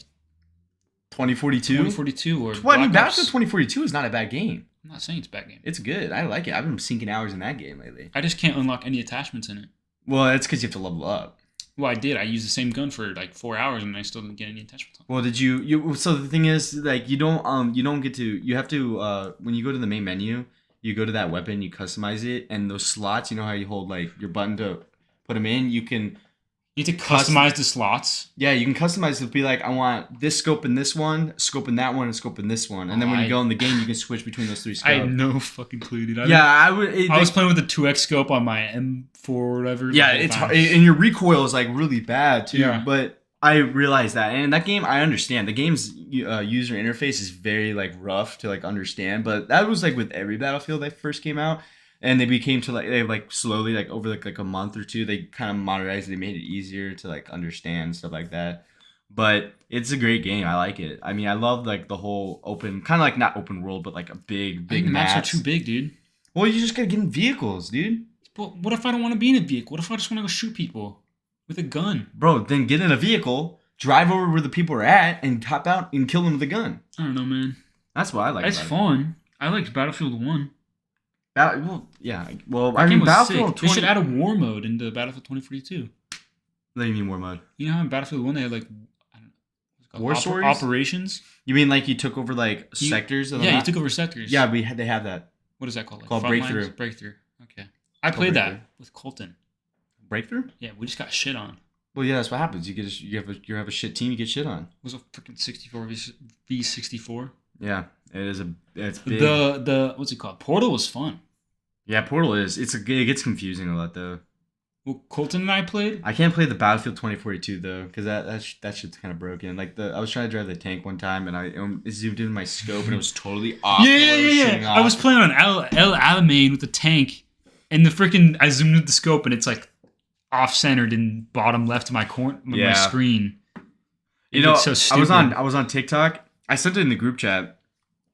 2042. 2042 or Well, I mean, Black Battlefield Ops. 2042 is not a bad game. I'm not saying it's a bad game. It's good. I like it. I've been sinking hours in that game lately. I just can't unlock any attachments in it. Well, it's because you have to level up. Well, I did. I used the same gun for like 4 hours and I still didn't get any attachments on. Well, did you? So the thing is, like, you don't get to. You have to. When you go to the main menu, you go to that weapon, you customize it, and those slots. You know how you hold like your button to put them in. You can. You need to customize the slots. Yeah, you can customize it to be like, I want this scope in this one, scope in that one, and scope in this one. And then when you go in the game, you can switch between those three scopes. I had no fucking clue, dude. Yeah, I would. I was playing with the 2x scope on my M4 or whatever. Yeah, the whole it's time. hard, and your recoil is like really bad too. Yeah. But I realized that, and that game, I understand the game's user interface is very like rough to like understand. But that was like with every Battlefield that first came out, and they became to like they like slowly like over like a month or two they kind of modernized. They made it easier to like understand stuff like that. But it's a great game. I like it. I mean, I love like the whole open, kind of like not open world, but like a big I think maps maps. are too big, dude. Well, you just gotta get in vehicles, dude. But what if I don't want to be in a vehicle? What if I just want to go shoot people with a gun? Bro, then get in a vehicle, drive over where the people are at, and hop out and kill them with a gun. I don't know, man. That's what I like. It's about fun. I liked Battlefield 1. Well, yeah. Well, That I game mean, was Battlefield sick. 20. They should add a war mode into Battlefield 2042. What do you mean war mode? You know how in Battlefield 1 they had like I don't know, what's it called? War stories? Operations? You mean like you took over like sectors of the Yeah, you map? took over sectors. Yeah, they have that. What is that called? Like Called front Breakthrough. lines? Breakthrough. Okay. I played that Breakthrough. with Colton. Breakthrough? Yeah, we just got shit on. Well, yeah, that's what happens. You have a shit team, you get shit on. It was a freaking 64 v 64. Yeah, it's big. The what's it called? Portal was fun. Yeah, Portal is. It gets confusing a lot though. Well, Colton and I played. I can't play the Battlefield 2042 though, because that shit's kind of broken. Like I was trying to drive the tank one time, and I zoomed in my scope, and it was totally off. Yeah. I was playing on El Alamein with the tank, and I zoomed in the scope, and it's like off centered in bottom left of my my screen. You know, so stupid. I was on TikTok. I sent it in the group chat.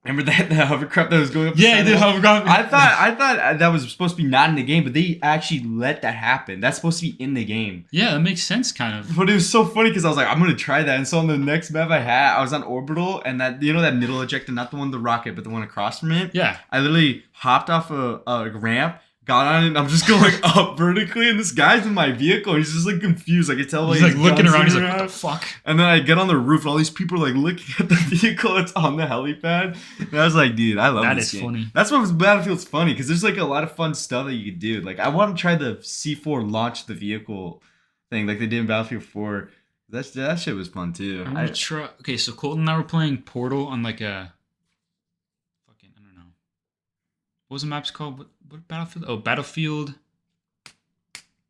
Remember that the hovercraft that was going up? Yeah, the hovercraft. I thought that was supposed to be not in the game, but they actually let that happen. That's supposed to be in the game. Yeah, that makes sense, kind of. But it was so funny because I was like, I'm gonna try that. And so on the next map I was on orbital, and that that middle ejector, not the one with the rocket, but the one across from it. Yeah. I literally hopped off a ramp. Got on it, and I'm just going up vertically, and this guy's in my vehicle, and he's just like confused. I can tell he's like looking around. He's like, "What the fuck?" And then I get on the roof, and all these people are like looking at the vehicle that's on the helipad. And I was like, "Dude, I love this game." Funny. That's what Battlefield's funny because there's like a lot of fun stuff that you can do. Like I want to try the C4 launch the vehicle thing, like they did in Battlefield 4. That shit was fun too. I'm gonna try. Okay, so Colton and I were playing Portal on like a fucking I don't know. What was the map's called? What Battlefield? Oh, Battlefield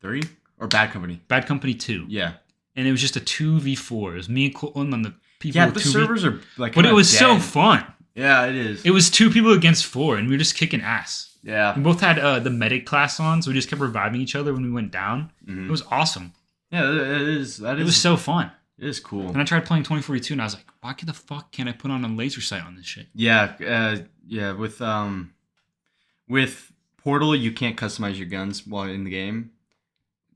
3 or Bad Company? Bad Company 2. Yeah. And it was just a 2v4. It was me and Colton on the people. Yeah, the servers are like. But it was so fun. Yeah, it is. It was 2 people against 4, and we were just kicking ass. Yeah. We both had the medic class on, so we just kept reviving each other when we went down. Mm-hmm. It was awesome. Yeah, it is. It was so fun. It is cool. And I tried playing 2042, and I was like, why the fuck can't I put on a laser sight on this shit? Yeah, with Portal, you can't customize your guns while in the game,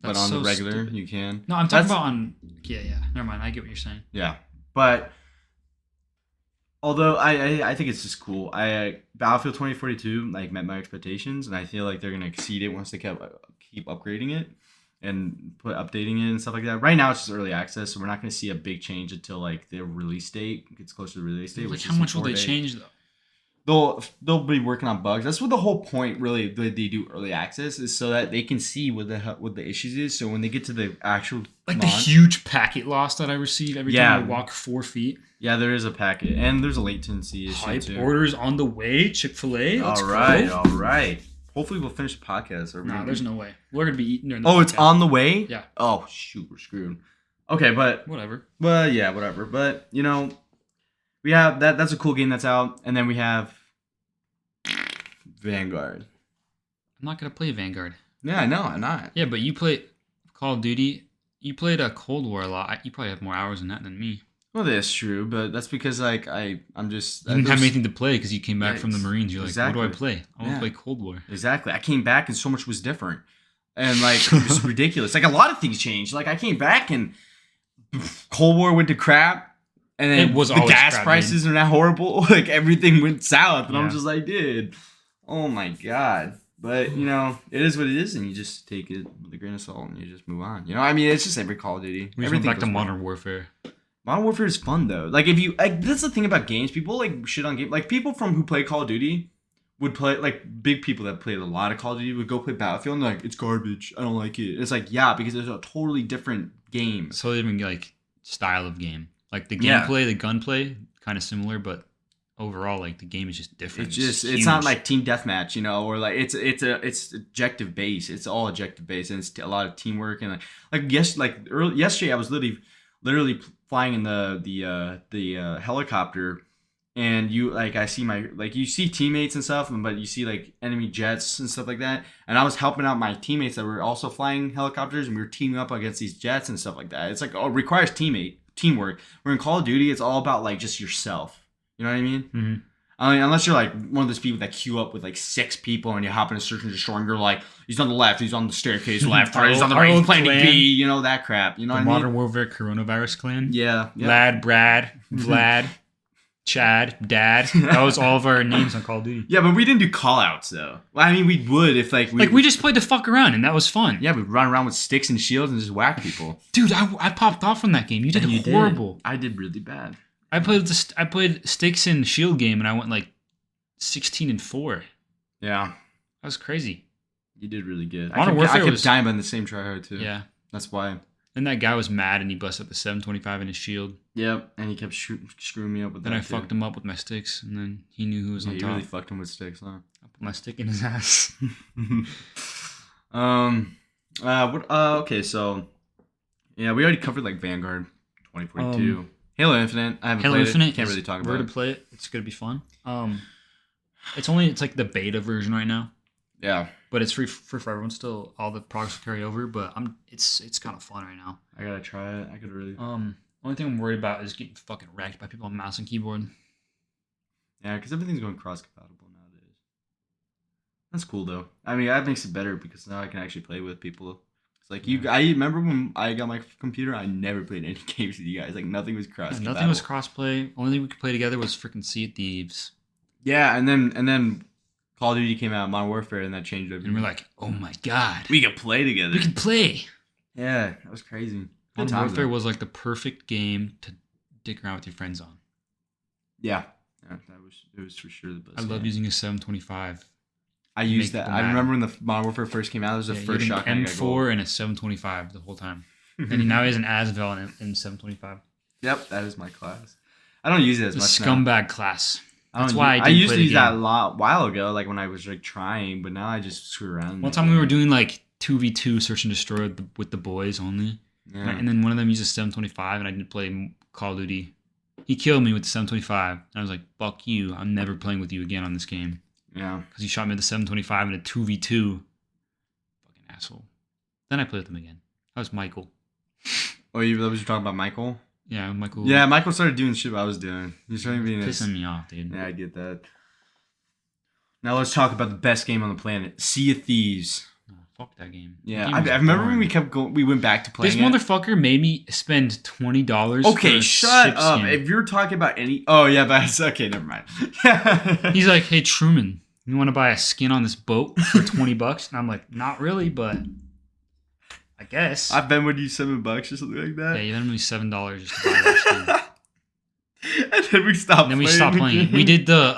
but on the regular, you can. No, I'm talking about on. Yeah. Never mind. I get what you're saying. Yeah, but although I think it's just cool. Battlefield 2042 like met my expectations, and I feel like they're gonna exceed it once they keep upgrading it and updating it and stuff like that. Right now, it's just early access, so we're not gonna see a big change until like the release date gets closer to the release date. Like how much will they change though? They'll be working on bugs. That's what the whole point really they do early access is so that they can see what the issues is. So when they get to the actual the huge packet loss that I receive every time I walk 4 feet. Yeah, there is a packet and there's a latency issue Hype too. Orders on the way. Chick-fil-A. All right. Hopefully we'll finish the podcast. No, there's no way. We're gonna be eating during the podcast. It's on the way. Yeah. Oh shoot, we're screwed. Okay, but whatever. But yeah, whatever. But we have that's a cool game that's out, and then we have Vanguard. I'm not gonna play Vanguard. Yeah, I know, I'm not. Yeah, but you play Call of Duty. You played a Cold War a lot. You probably have more hours in that than me. Well, that's true, but that's because I'm just. You didn't have anything to play because you came back from the Marines. You're like, exactly. What do I play? I want to play Cold War. Exactly. I came back and so much was different, and like it was ridiculous. Like a lot of things changed. Like I came back and Cold War went to crap. And then the gas prices are now horrible. Like everything went south, and I'm just like, dude, oh my god. But it is what it is, and you just take it with a grain of salt, and you just move on. I mean, it's just every Call of Duty. We went back to Modern Warfare. Modern Warfare is fun though. Like if you that's the thing about games. People like shit on games. Like people who play Call of Duty would play like big people that played a lot of Call of Duty would go play Battlefield and like it's garbage. I don't like it. It's like because it's a totally different game. So even like style of game. Like the gameplay, the gunplay, kind of similar, but overall, like the game is just different. It's not like team deathmatch, or like it's objective based. It's all objective based, and it's a lot of teamwork and yesterday I was literally flying in the helicopter, and I see you see teammates and stuff, but you see like enemy jets and stuff like that, and I was helping out my teammates that were also flying helicopters, and we were teaming up against these jets and stuff like that. It's like it requires teamwork. Where in Call of Duty, it's all about like just yourself. You know what I mean? Mm-hmm. I mean, unless you're like one of those people that queue up with like 6 people and you hop in a search and destroy, and you're like, he's on the left, he's on the staircase left, right, he's on the right, he's planning B, that crap. You know what I mean? Modern Warfare Coronavirus Clan. Yeah. Lad, Brad, Vlad, Chad, Dad. That was all of our names on Call of Duty. Yeah, but we didn't do call-outs though. Well, I mean, we would if we just played to fuck around, and that was fun. Yeah, we'd run around with sticks and shields and just whack people. Dude, I popped off from that game. You did horrible. I did really bad. I played sticks and shield game, and I went like 16-4. Yeah, that was crazy. You did really good. Modern Warfare I kept dying by the same tryhard too. Yeah, that's why. And that guy was mad, and he busted up the 725 in his shield. Yep, and he kept screwing me up with that. Then I fucked him up with my sticks, and then he knew who was on top. You really fucked him with sticks, huh? Put my stick in his ass. Okay, so yeah, we already covered like Vanguard 2042. Halo Infinite. I haven't Halo played Infinite it. Can't really talk where about to it. play it. It's gonna be fun. It's like the beta version right now, Yeah, but it's free for everyone still. All the products will carry over, but it's kind of fun right now. I gotta try it. I could really. Only thing I'm worried about is getting fucking wrecked by people on mouse and keyboard. Yeah, because everything's going cross-compatible nowadays. That's cool though. I mean, that makes it better because now I can actually play with people. It's like Yeah. I remember when I got my computer, I never played any games with you guys. Like nothing was cross-compatible. Nothing was crossplay. Only thing we could play together was freaking Sea of Thieves. Yeah, and then Call of Duty came out, Modern Warfare, and that changed everything. And we're like, oh my god, we could play together. we could play. Yeah, that was crazy. Good Modern times, Warfare though. was like the perfect game to dick around with your friends on. Yeah, it was for sure the best. I love game. using a 725. I used make that. people I mad. remember when the Modern Warfare first came out. It was the Yeah, first you had shotgun. an I got gold. M4 and a 725 the whole time. And now he has an Asvel in 725. Yep, that is my class. I don't use it as The much now. scumbag class. That's don't why use- I didn't used play to the use that a game. while ago, like when I was like trying, but now I just screw around. One time we were doing like 2v2 search and destroy with the boys only. Yeah. And then one of them used a 725 and I didn't play Call of Duty. He killed me with the 725. And I was like, fuck you. I'm never playing with you again on this game. Yeah. Because he shot me with the 725 in a 2v2. Fucking asshole. Then I played with him again. That was Michael. Oh, you was talking about Michael? Yeah, Michael. Yeah, Michael started doing shit I was doing. He started being Pissing me off, dude. Yeah, I get that. Now let's talk about the best game on the planet, Sea of Thieves. Oh, fuck that game. Yeah, That I game was remember when boring. we kept going. We went back to This playing it. motherfucker made me spend $20. Okay, for a shut ship up. skin. If you're talking about any, oh yeah, that's okay. Never mind. He's like, hey Truman, you want to buy a skin on this boat for $20? And I'm like, not really, but I guess. I've been with you $7 or something like Yeah, that. you lent me $7 just to buy that skin. And then we stopped. And then we stopped the playing. game. We did the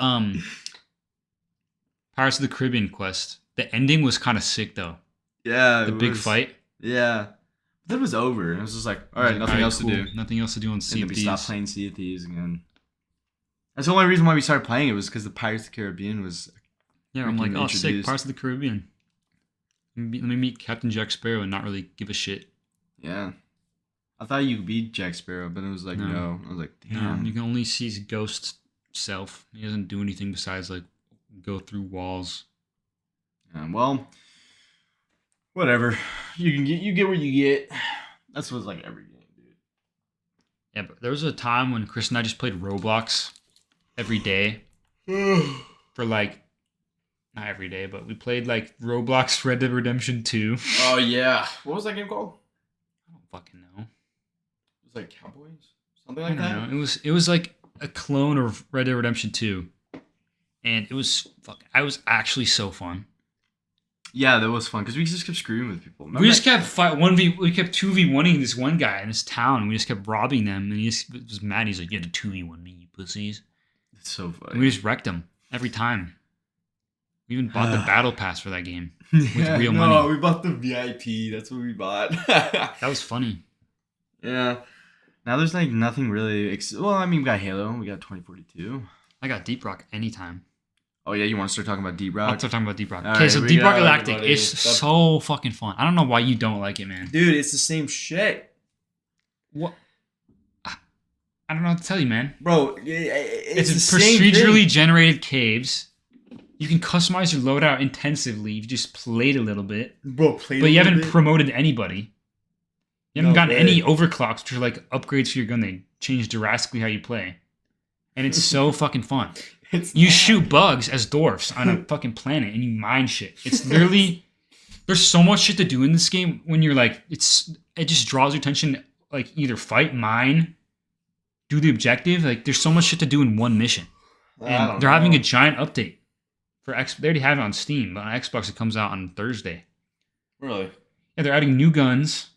Pirates of the Caribbean quest. The ending was kind of sick though. Yeah, The it big was- fight. Yeah, then it was over. It was just like, all right, nothing else cool. to do. Nothing else to do on And Sea then of we Thieves. stopped playing Sea of Thieves again. That's the only reason why we started playing it was because the Pirates of the Caribbean was. Yeah, I'm like, freaking oh, sick, introduced. Pirates of the Caribbean. Let me meet Captain Jack Sparrow and not really give a shit. Yeah, I thought you could be Jack Sparrow, but it was like No. no. I was like, No, damn. you can only see his ghost self. He doesn't do anything besides like go through walls. Well, whatever. You get what you get. That's what's like every game, dude. Yeah, but there was a time when Chris and I just played Roblox every day for like, not every day, but we played like Roblox Red Dead Redemption 2. Oh yeah. What was that game called? I don't fucking know. It was like Cowboys, something I like don't that. know. It was like a clone of Red Dead Redemption 2. And it was actually so fun. Yeah, that was fun because we just kept screwing with people. We just kept we kept 2v1ing this one guy in this town, and we just kept robbing them, and he just was mad. He's like, "You had to 2v1 me, you pussies." It's so funny. And we just wrecked him every time. We even bought the battle pass for that game. Yeah, real no, money. we bought the VIP. That's what we bought. That was funny. Yeah. Now there's like nothing really. Well, I mean, we got Halo. We got 2042. I got Deep Rock anytime. Oh yeah, you want to start talking about Deep I'll Rock? start talking about Deep Rock. All Okay, right, so we Deep Rock got Galactic everybody. is Stop. so fucking fun. I don't know why you don't like it, man. Dude, it's the same shit, What? I don't know what to tell you, man. bro. It's the same procedurally thing. generated caves. You can customize your loadout intensively. You've just played a little bit. Bro, play. But you haven't promoted anybody. You haven't No gotten way. any overclocks, which are like upgrades for your gun. They change drastically how you play. And it's so fucking fun. You shoot bugs as dwarfs on a fucking planet and you mine shit. It's literally, there's so much shit to do in this game when you're like, it just draws your attention, like either fight, mine, do the objective. Like there's so much shit to do in one mission. And they're having a giant update for X. They already have it on Steam, but on Xbox it comes out on Thursday. Really. Yeah, they're adding new guns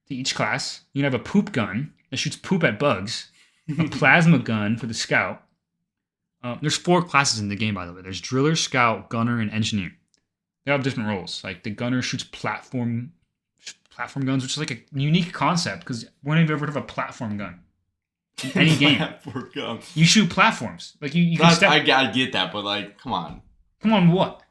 to each class. You can have a poop gun that shoots poop at bugs, a plasma gun for the scout. There's 4 classes in the game, by the way. There's driller, scout, gunner, and engineer. They have different roles. Like the gunner shoots platform guns, which is like a unique concept because when have you ever heard of a platform gun? In any game, you shoot platforms. Like you can step. I get that, but like, come on. Come on, what?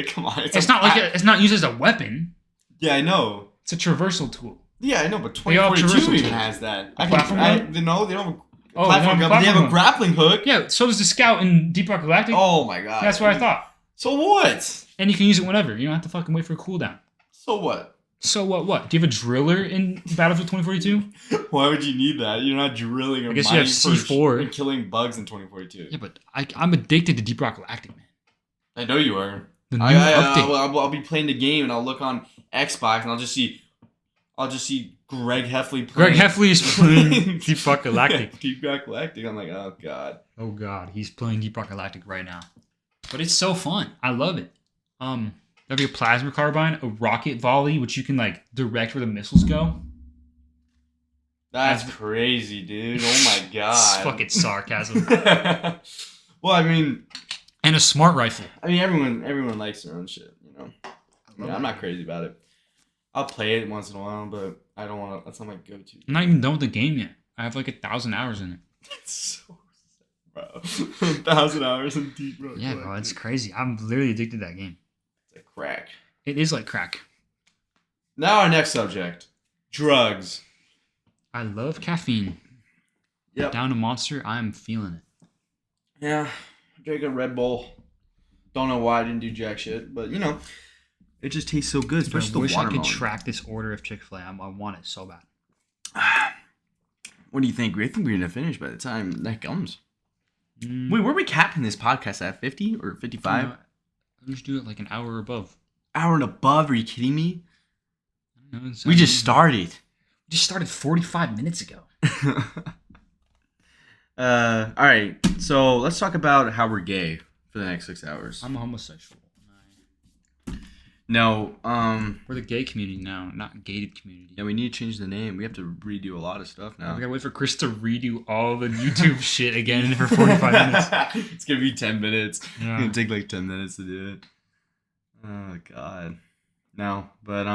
Come on. It's not like it's not used as a weapon. Yeah, I know. It's a traversal tool. Yeah, I know, but They all 2042 traversal even tools. has that. Platform gun? No, they don't have a Oh, platform gun, but they have a one. grappling hook. Yeah, so does the Scout in Deep Rock Galactic. Oh my god. That's what I thought. So what? And you can use it whenever. You don't have to fucking wait for a cooldown. So what? So what? Do you have a driller in Battlefield 2042? Why would you need that? You're not drilling or I guess you have C4 and killing bugs in 2042. Yeah, but I'm addicted to Deep Rock Galactic, man. I know you are. The new update. I'll be playing the game and I'll look on Xbox and I'll just see Greg Heffley playing. Greg Heffley is playing Deep Rock Galactic. Deep Rock Galactic. I'm like, oh god. Oh god, he's playing Deep Rock Galactic right now. But it's so fun. I love it. That'd be a plasma carbine, a rocket volley, which you can like direct where the missiles go. That's crazy, dude. Oh my god. It's fucking sarcasm. Well, I mean, and a smart rifle. I mean, everyone likes their own shit, you know. Yeah, I'm not crazy about it. I'll play it once in a while, but I don't want to. That's not my go-to. I'm not even done with the game yet. I have like 1,000 hours in it. It's so sad, bro. 1,000 hours in Deep Rock. Yeah, bro, it's crazy. I'm literally addicted to that game. It's like crack. It is like crack. Now our next subject: drugs. I love caffeine. Yep. Down to Monster, I'm feeling it. Yeah, drink a Red Bull. Don't know why I didn't do jack shit, but you know, it just tastes so good. Dude, Especially I wish the I watermelon. could track this order of Chick-fil-A. I want it so bad. What do you think? I think we're gonna finish by the time that comes. Mm. Wait, where are we capping this podcast at? 50 or 55? We should do it like an hour or above. Hour and above? Are you kidding me? I don't know, We just started. We just started 45 minutes ago. All right. So let's talk about how we're gay for the next 6 hours. I'm a homosexual. No. We're the gay community now, not gated community. Yeah, we need to change the name. We have to redo a lot of stuff now. We gotta wait for Chris to redo all the YouTube shit again for 45 minutes. It's gonna be 10 minutes. Yeah. It's gonna take like 10 minutes to do it. Oh god. No, but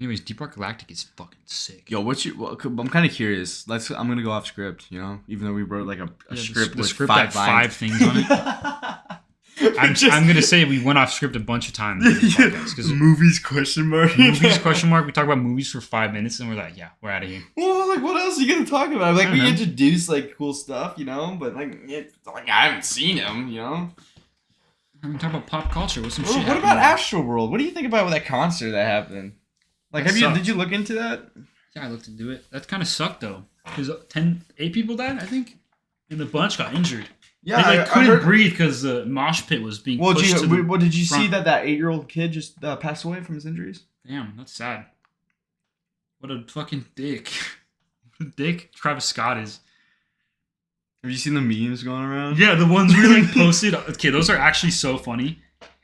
Anyways, Deep Rock Galactic is fucking sick. yo, I'm kind of curious. I'm gonna go off script. You know, even though we wrote like a script The with script 5 had lines. 5 things on it. I'm gonna say we went off script a bunch of times. Movies question mark. Movies question mark. We talk about movies for 5 minutes and we're like, yeah, we're out of here. Well, like, what else are you gonna talk about? Like, I we don't know. introduce like cool stuff, you know, but like, it's like I haven't seen him, you know. We talk about pop culture with some What shit. about Astroworld? What do you think about that concert that happened? Like, That did you look into that? Yeah, I looked into it. That kind of sucked though, because 8 people died, I think, and a bunch got injured. Yeah, They I couldn't heard. breathe because the mosh pit was being Well, pushed to the did you see front. that 8-year-old kid just passed away from his injuries? Damn, that's sad. What a fucking dick. What a dick Travis Scott is. Have you seen the memes going around? Yeah, the ones we like posted. Okay, those are actually so funny.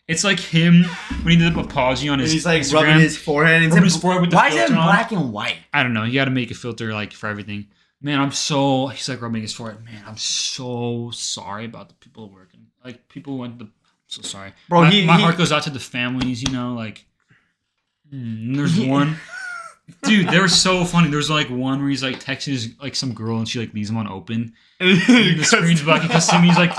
It's like him when he did the apology on And his he's like Instagram. rubbing his forehead. And Rubbing his forehead with the why is it filter on. black and white? I don't know. You got to make a filter like for everything. Man, he's like rubbing his forehead. Man, I'm so sorry about the people working. Like people who went to. I'm so sorry, Bro, my heart goes out to the families. You know, like. And there's one. Dude, they were so funny. There's like one where he's like texting his, like some girl and she like leaves him on open. And the screen's black because he's like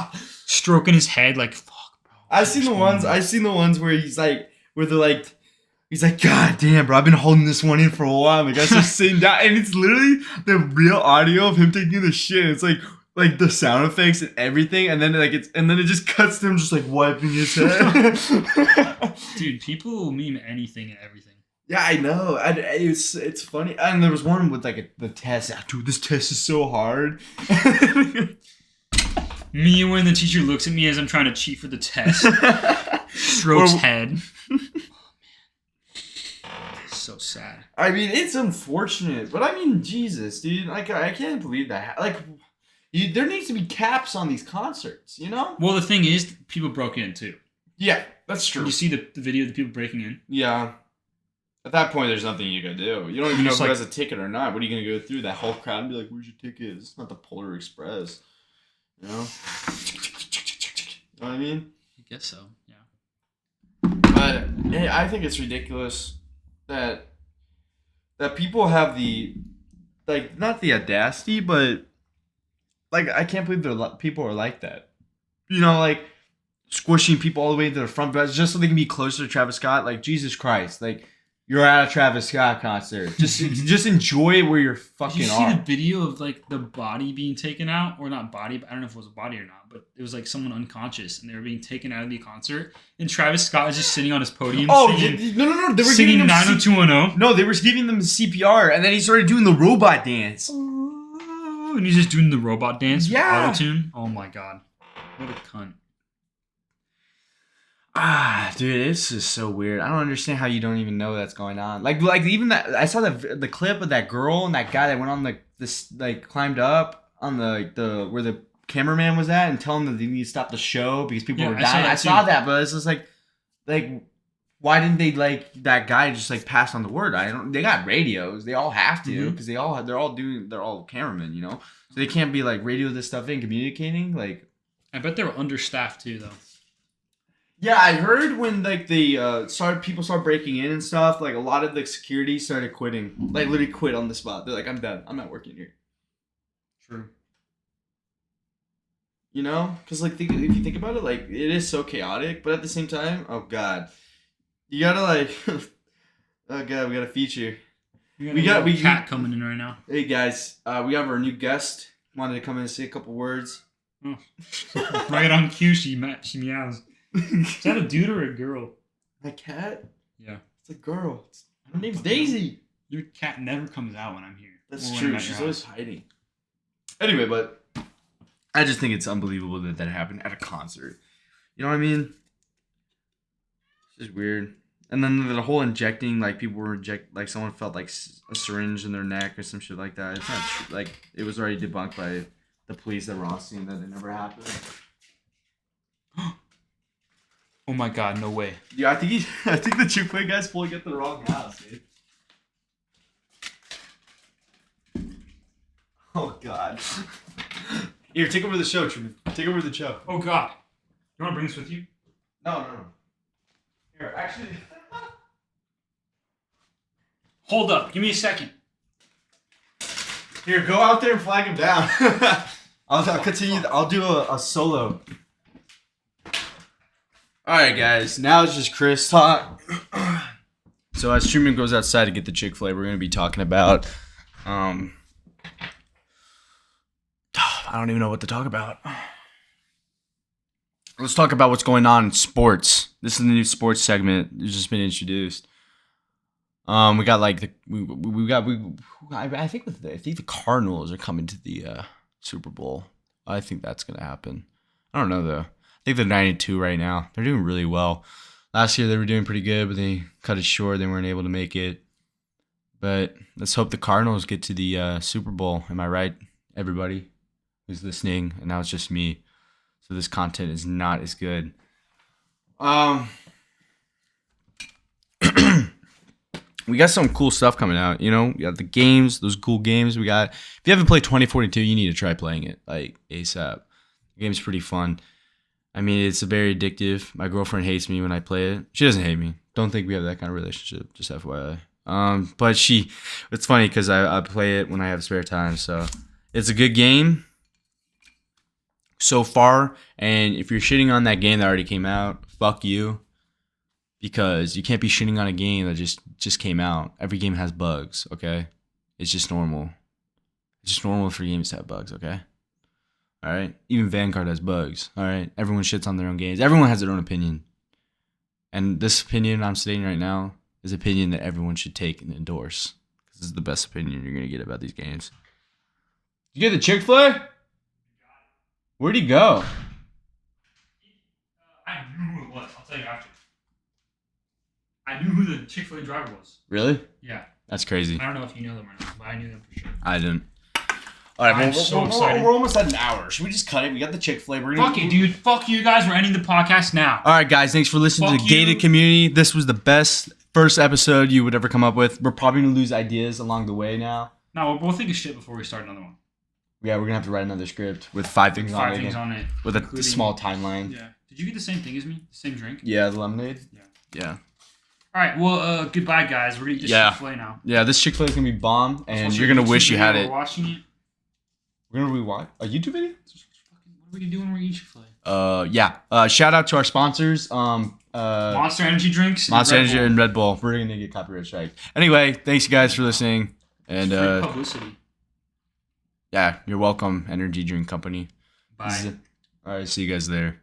stroking his head like fuck, bro. I've seen the ones where he's like, where they're like, he's like, God damn, bro, I've been holding this one in for a while. The guy's just sitting down, and it's literally the real audio of him taking the shit. It's like the sound effects and everything, and then it just cuts to him just like wiping his head. Dude, people will meme anything and everything. Yeah, I know. It's funny. And there was one with like the test. Dude, this test is so hard. Me when the teacher looks at me as I'm trying to cheat for the test. Strokes head. Oh, man. So sad. I mean, it's unfortunate, but I mean, Jesus, dude. Like, I can't believe that. Like, there needs to be caps on these concerts, you know? Well, the thing is, people broke in too. Yeah, that's true. Did you see the video of the people breaking in? Yeah. At that point, there's nothing you can do. You don't even know Just who like- has a ticket or not. What are you going to go through that whole crowd and be like, where's your ticket? It's not the Polar Express. You know? You know what I mean? I guess so, yeah. But hey, I think it's ridiculous that people have the, like, not the audacity, but, like, I can't believe people are like that. You know, like, squishing people all the way to the front just so they can be closer to Travis Scott. Like, Jesus Christ. Like, you're at a Travis Scott concert. Just enjoy where you're fucking Did you see are. the video of like the body being taken out, or not body? But I don't know if it was a body or not. But it was like someone unconscious, and they were being taken out of the concert. And Travis Scott was just sitting on his podium. Singing, no. They were singing giving him 90210. No, they were giving them CPR, and then he started doing the robot dance. And he's just doing the robot dance with auto-tune. Oh my god. What a cunt. Dude, it's just so weird. I don't understand how you don't even know that's going on. Like even that. I saw the clip of that girl and that guy that went on this climbed up on the where the cameraman was at and telling them they need to stop the show because people were dying. I saw that, but it's just like why didn't they that guy just pass on the word? They got radios. They all have to because they're all cameramen, you know. So they can't be radio this stuff in communicating I bet they were understaffed too though. Yeah, I heard when people started breaking in and stuff, a lot of the security started quitting. Literally quit on the spot. They're like, I'm done. I'm not working here. True. You know? Because if you think about it, it is so chaotic, but at the same time, oh god. You gotta oh god, we got a feature. We got a cat coming in right now. Hey guys, we have our new guest. Wanted to come in and say a couple words. Oh. Right on cue, she meows. Is that a dude or a girl? My cat? Yeah. It's a girl. Her name's Daisy. Your cat never comes out when I'm here. That's true. She's always hiding. Anyway, but I just think it's unbelievable that happened at a concert. You know what I mean? It's just weird. And then the whole injecting, people were someone felt a syringe in their neck or some shit like that. It's not true. It was already debunked by the police that were on scene that it never happened. Oh my god, no way. Yeah, I think the Chick-fil-A guy's pulling at the wrong house, dude. Oh god. Here, take over the show, Truman. Take over the show. Oh god. You want to bring this with you? No. Here, actually. Hold up. Give me a second. Here, go out there and flag him down. I'll continue. I'll do a solo. Alright, guys. Now it's just Chris talk. So as Truman goes outside to get the Chick-fil-A, we're going to be talking about... I don't even know what to talk about. Let's talk about what's going on in sports. This is the new sports segment. It's just been introduced. We got I think the Cardinals are coming to the Super Bowl. I think that's gonna happen. I don't know though. I think they're 9-2 right now. They're doing really well. Last year they were doing pretty good, but they cut it short. They weren't able to make it. But let's hope the Cardinals get to the Super Bowl. Am I right, everybody who's listening? And now it's just me. So this content is not as good. We got some cool stuff coming out. You know, we got the games, those cool games we got. If you haven't played 2042, you need to try playing it ASAP. The game's pretty fun. I mean, it's very addictive. My girlfriend hates me when I play it. She doesn't hate me. Don't think we have that kind of relationship. Just FYI. But it's funny because I play it when I have spare time. So it's a good game so far. And if you're shitting on that game that already came out, fuck you. Because you can't be shitting on a game that just came out. Every game has bugs, okay? It's just normal. It's just normal for games to have bugs, okay? All right? Even Vanguard has bugs, all right? Everyone shits on their own games. Everyone has their own opinion. And this opinion I'm stating right now is an opinion that everyone should take and endorse. This is the best opinion you're going to get about these games. Did you get the Chick-fil-A? Where'd he go? I knew who it was. I'll tell you after. I knew who the Chick-fil-A driver was. Really? Yeah. That's crazy. I don't know if you know them or not, but I knew them for sure. I didn't. All right, I'm so excited. We're almost at an hour. Should we just cut it? We got the Chick-fil-A. Fuck it, dude. Fuck you guys. We're ending the podcast now. All right, guys. Thanks for listening to the Gated Community. This was the best first episode you would ever come up with. We're probably going to lose ideas along the way now. No, we'll think of shit before we start another one. Yeah, we're going to have to write another script with 5 things on it. 5 things on it. With a small timeline. Yeah. Did you get the same thing as me? The same drink? Yeah, the lemonade. Yeah. All right, well, goodbye, guys. We're going to eat this Chick-fil-A now. Yeah, this Chick-fil-A is going to be bomb, and you're going to wish you had it. We're watching it. We're going to rewatch a YouTube video? What are we doing? We're eating Chick-fil-A. Shout out to our sponsors. Monster Energy drinks. Monster Red Energy Bull. and Red Bull. We're gonna get copyright strike. Anyway, thanks you guys for listening. And Free publicity. yeah, you're welcome, Energy Drink Company. Bye. All right, see you guys there.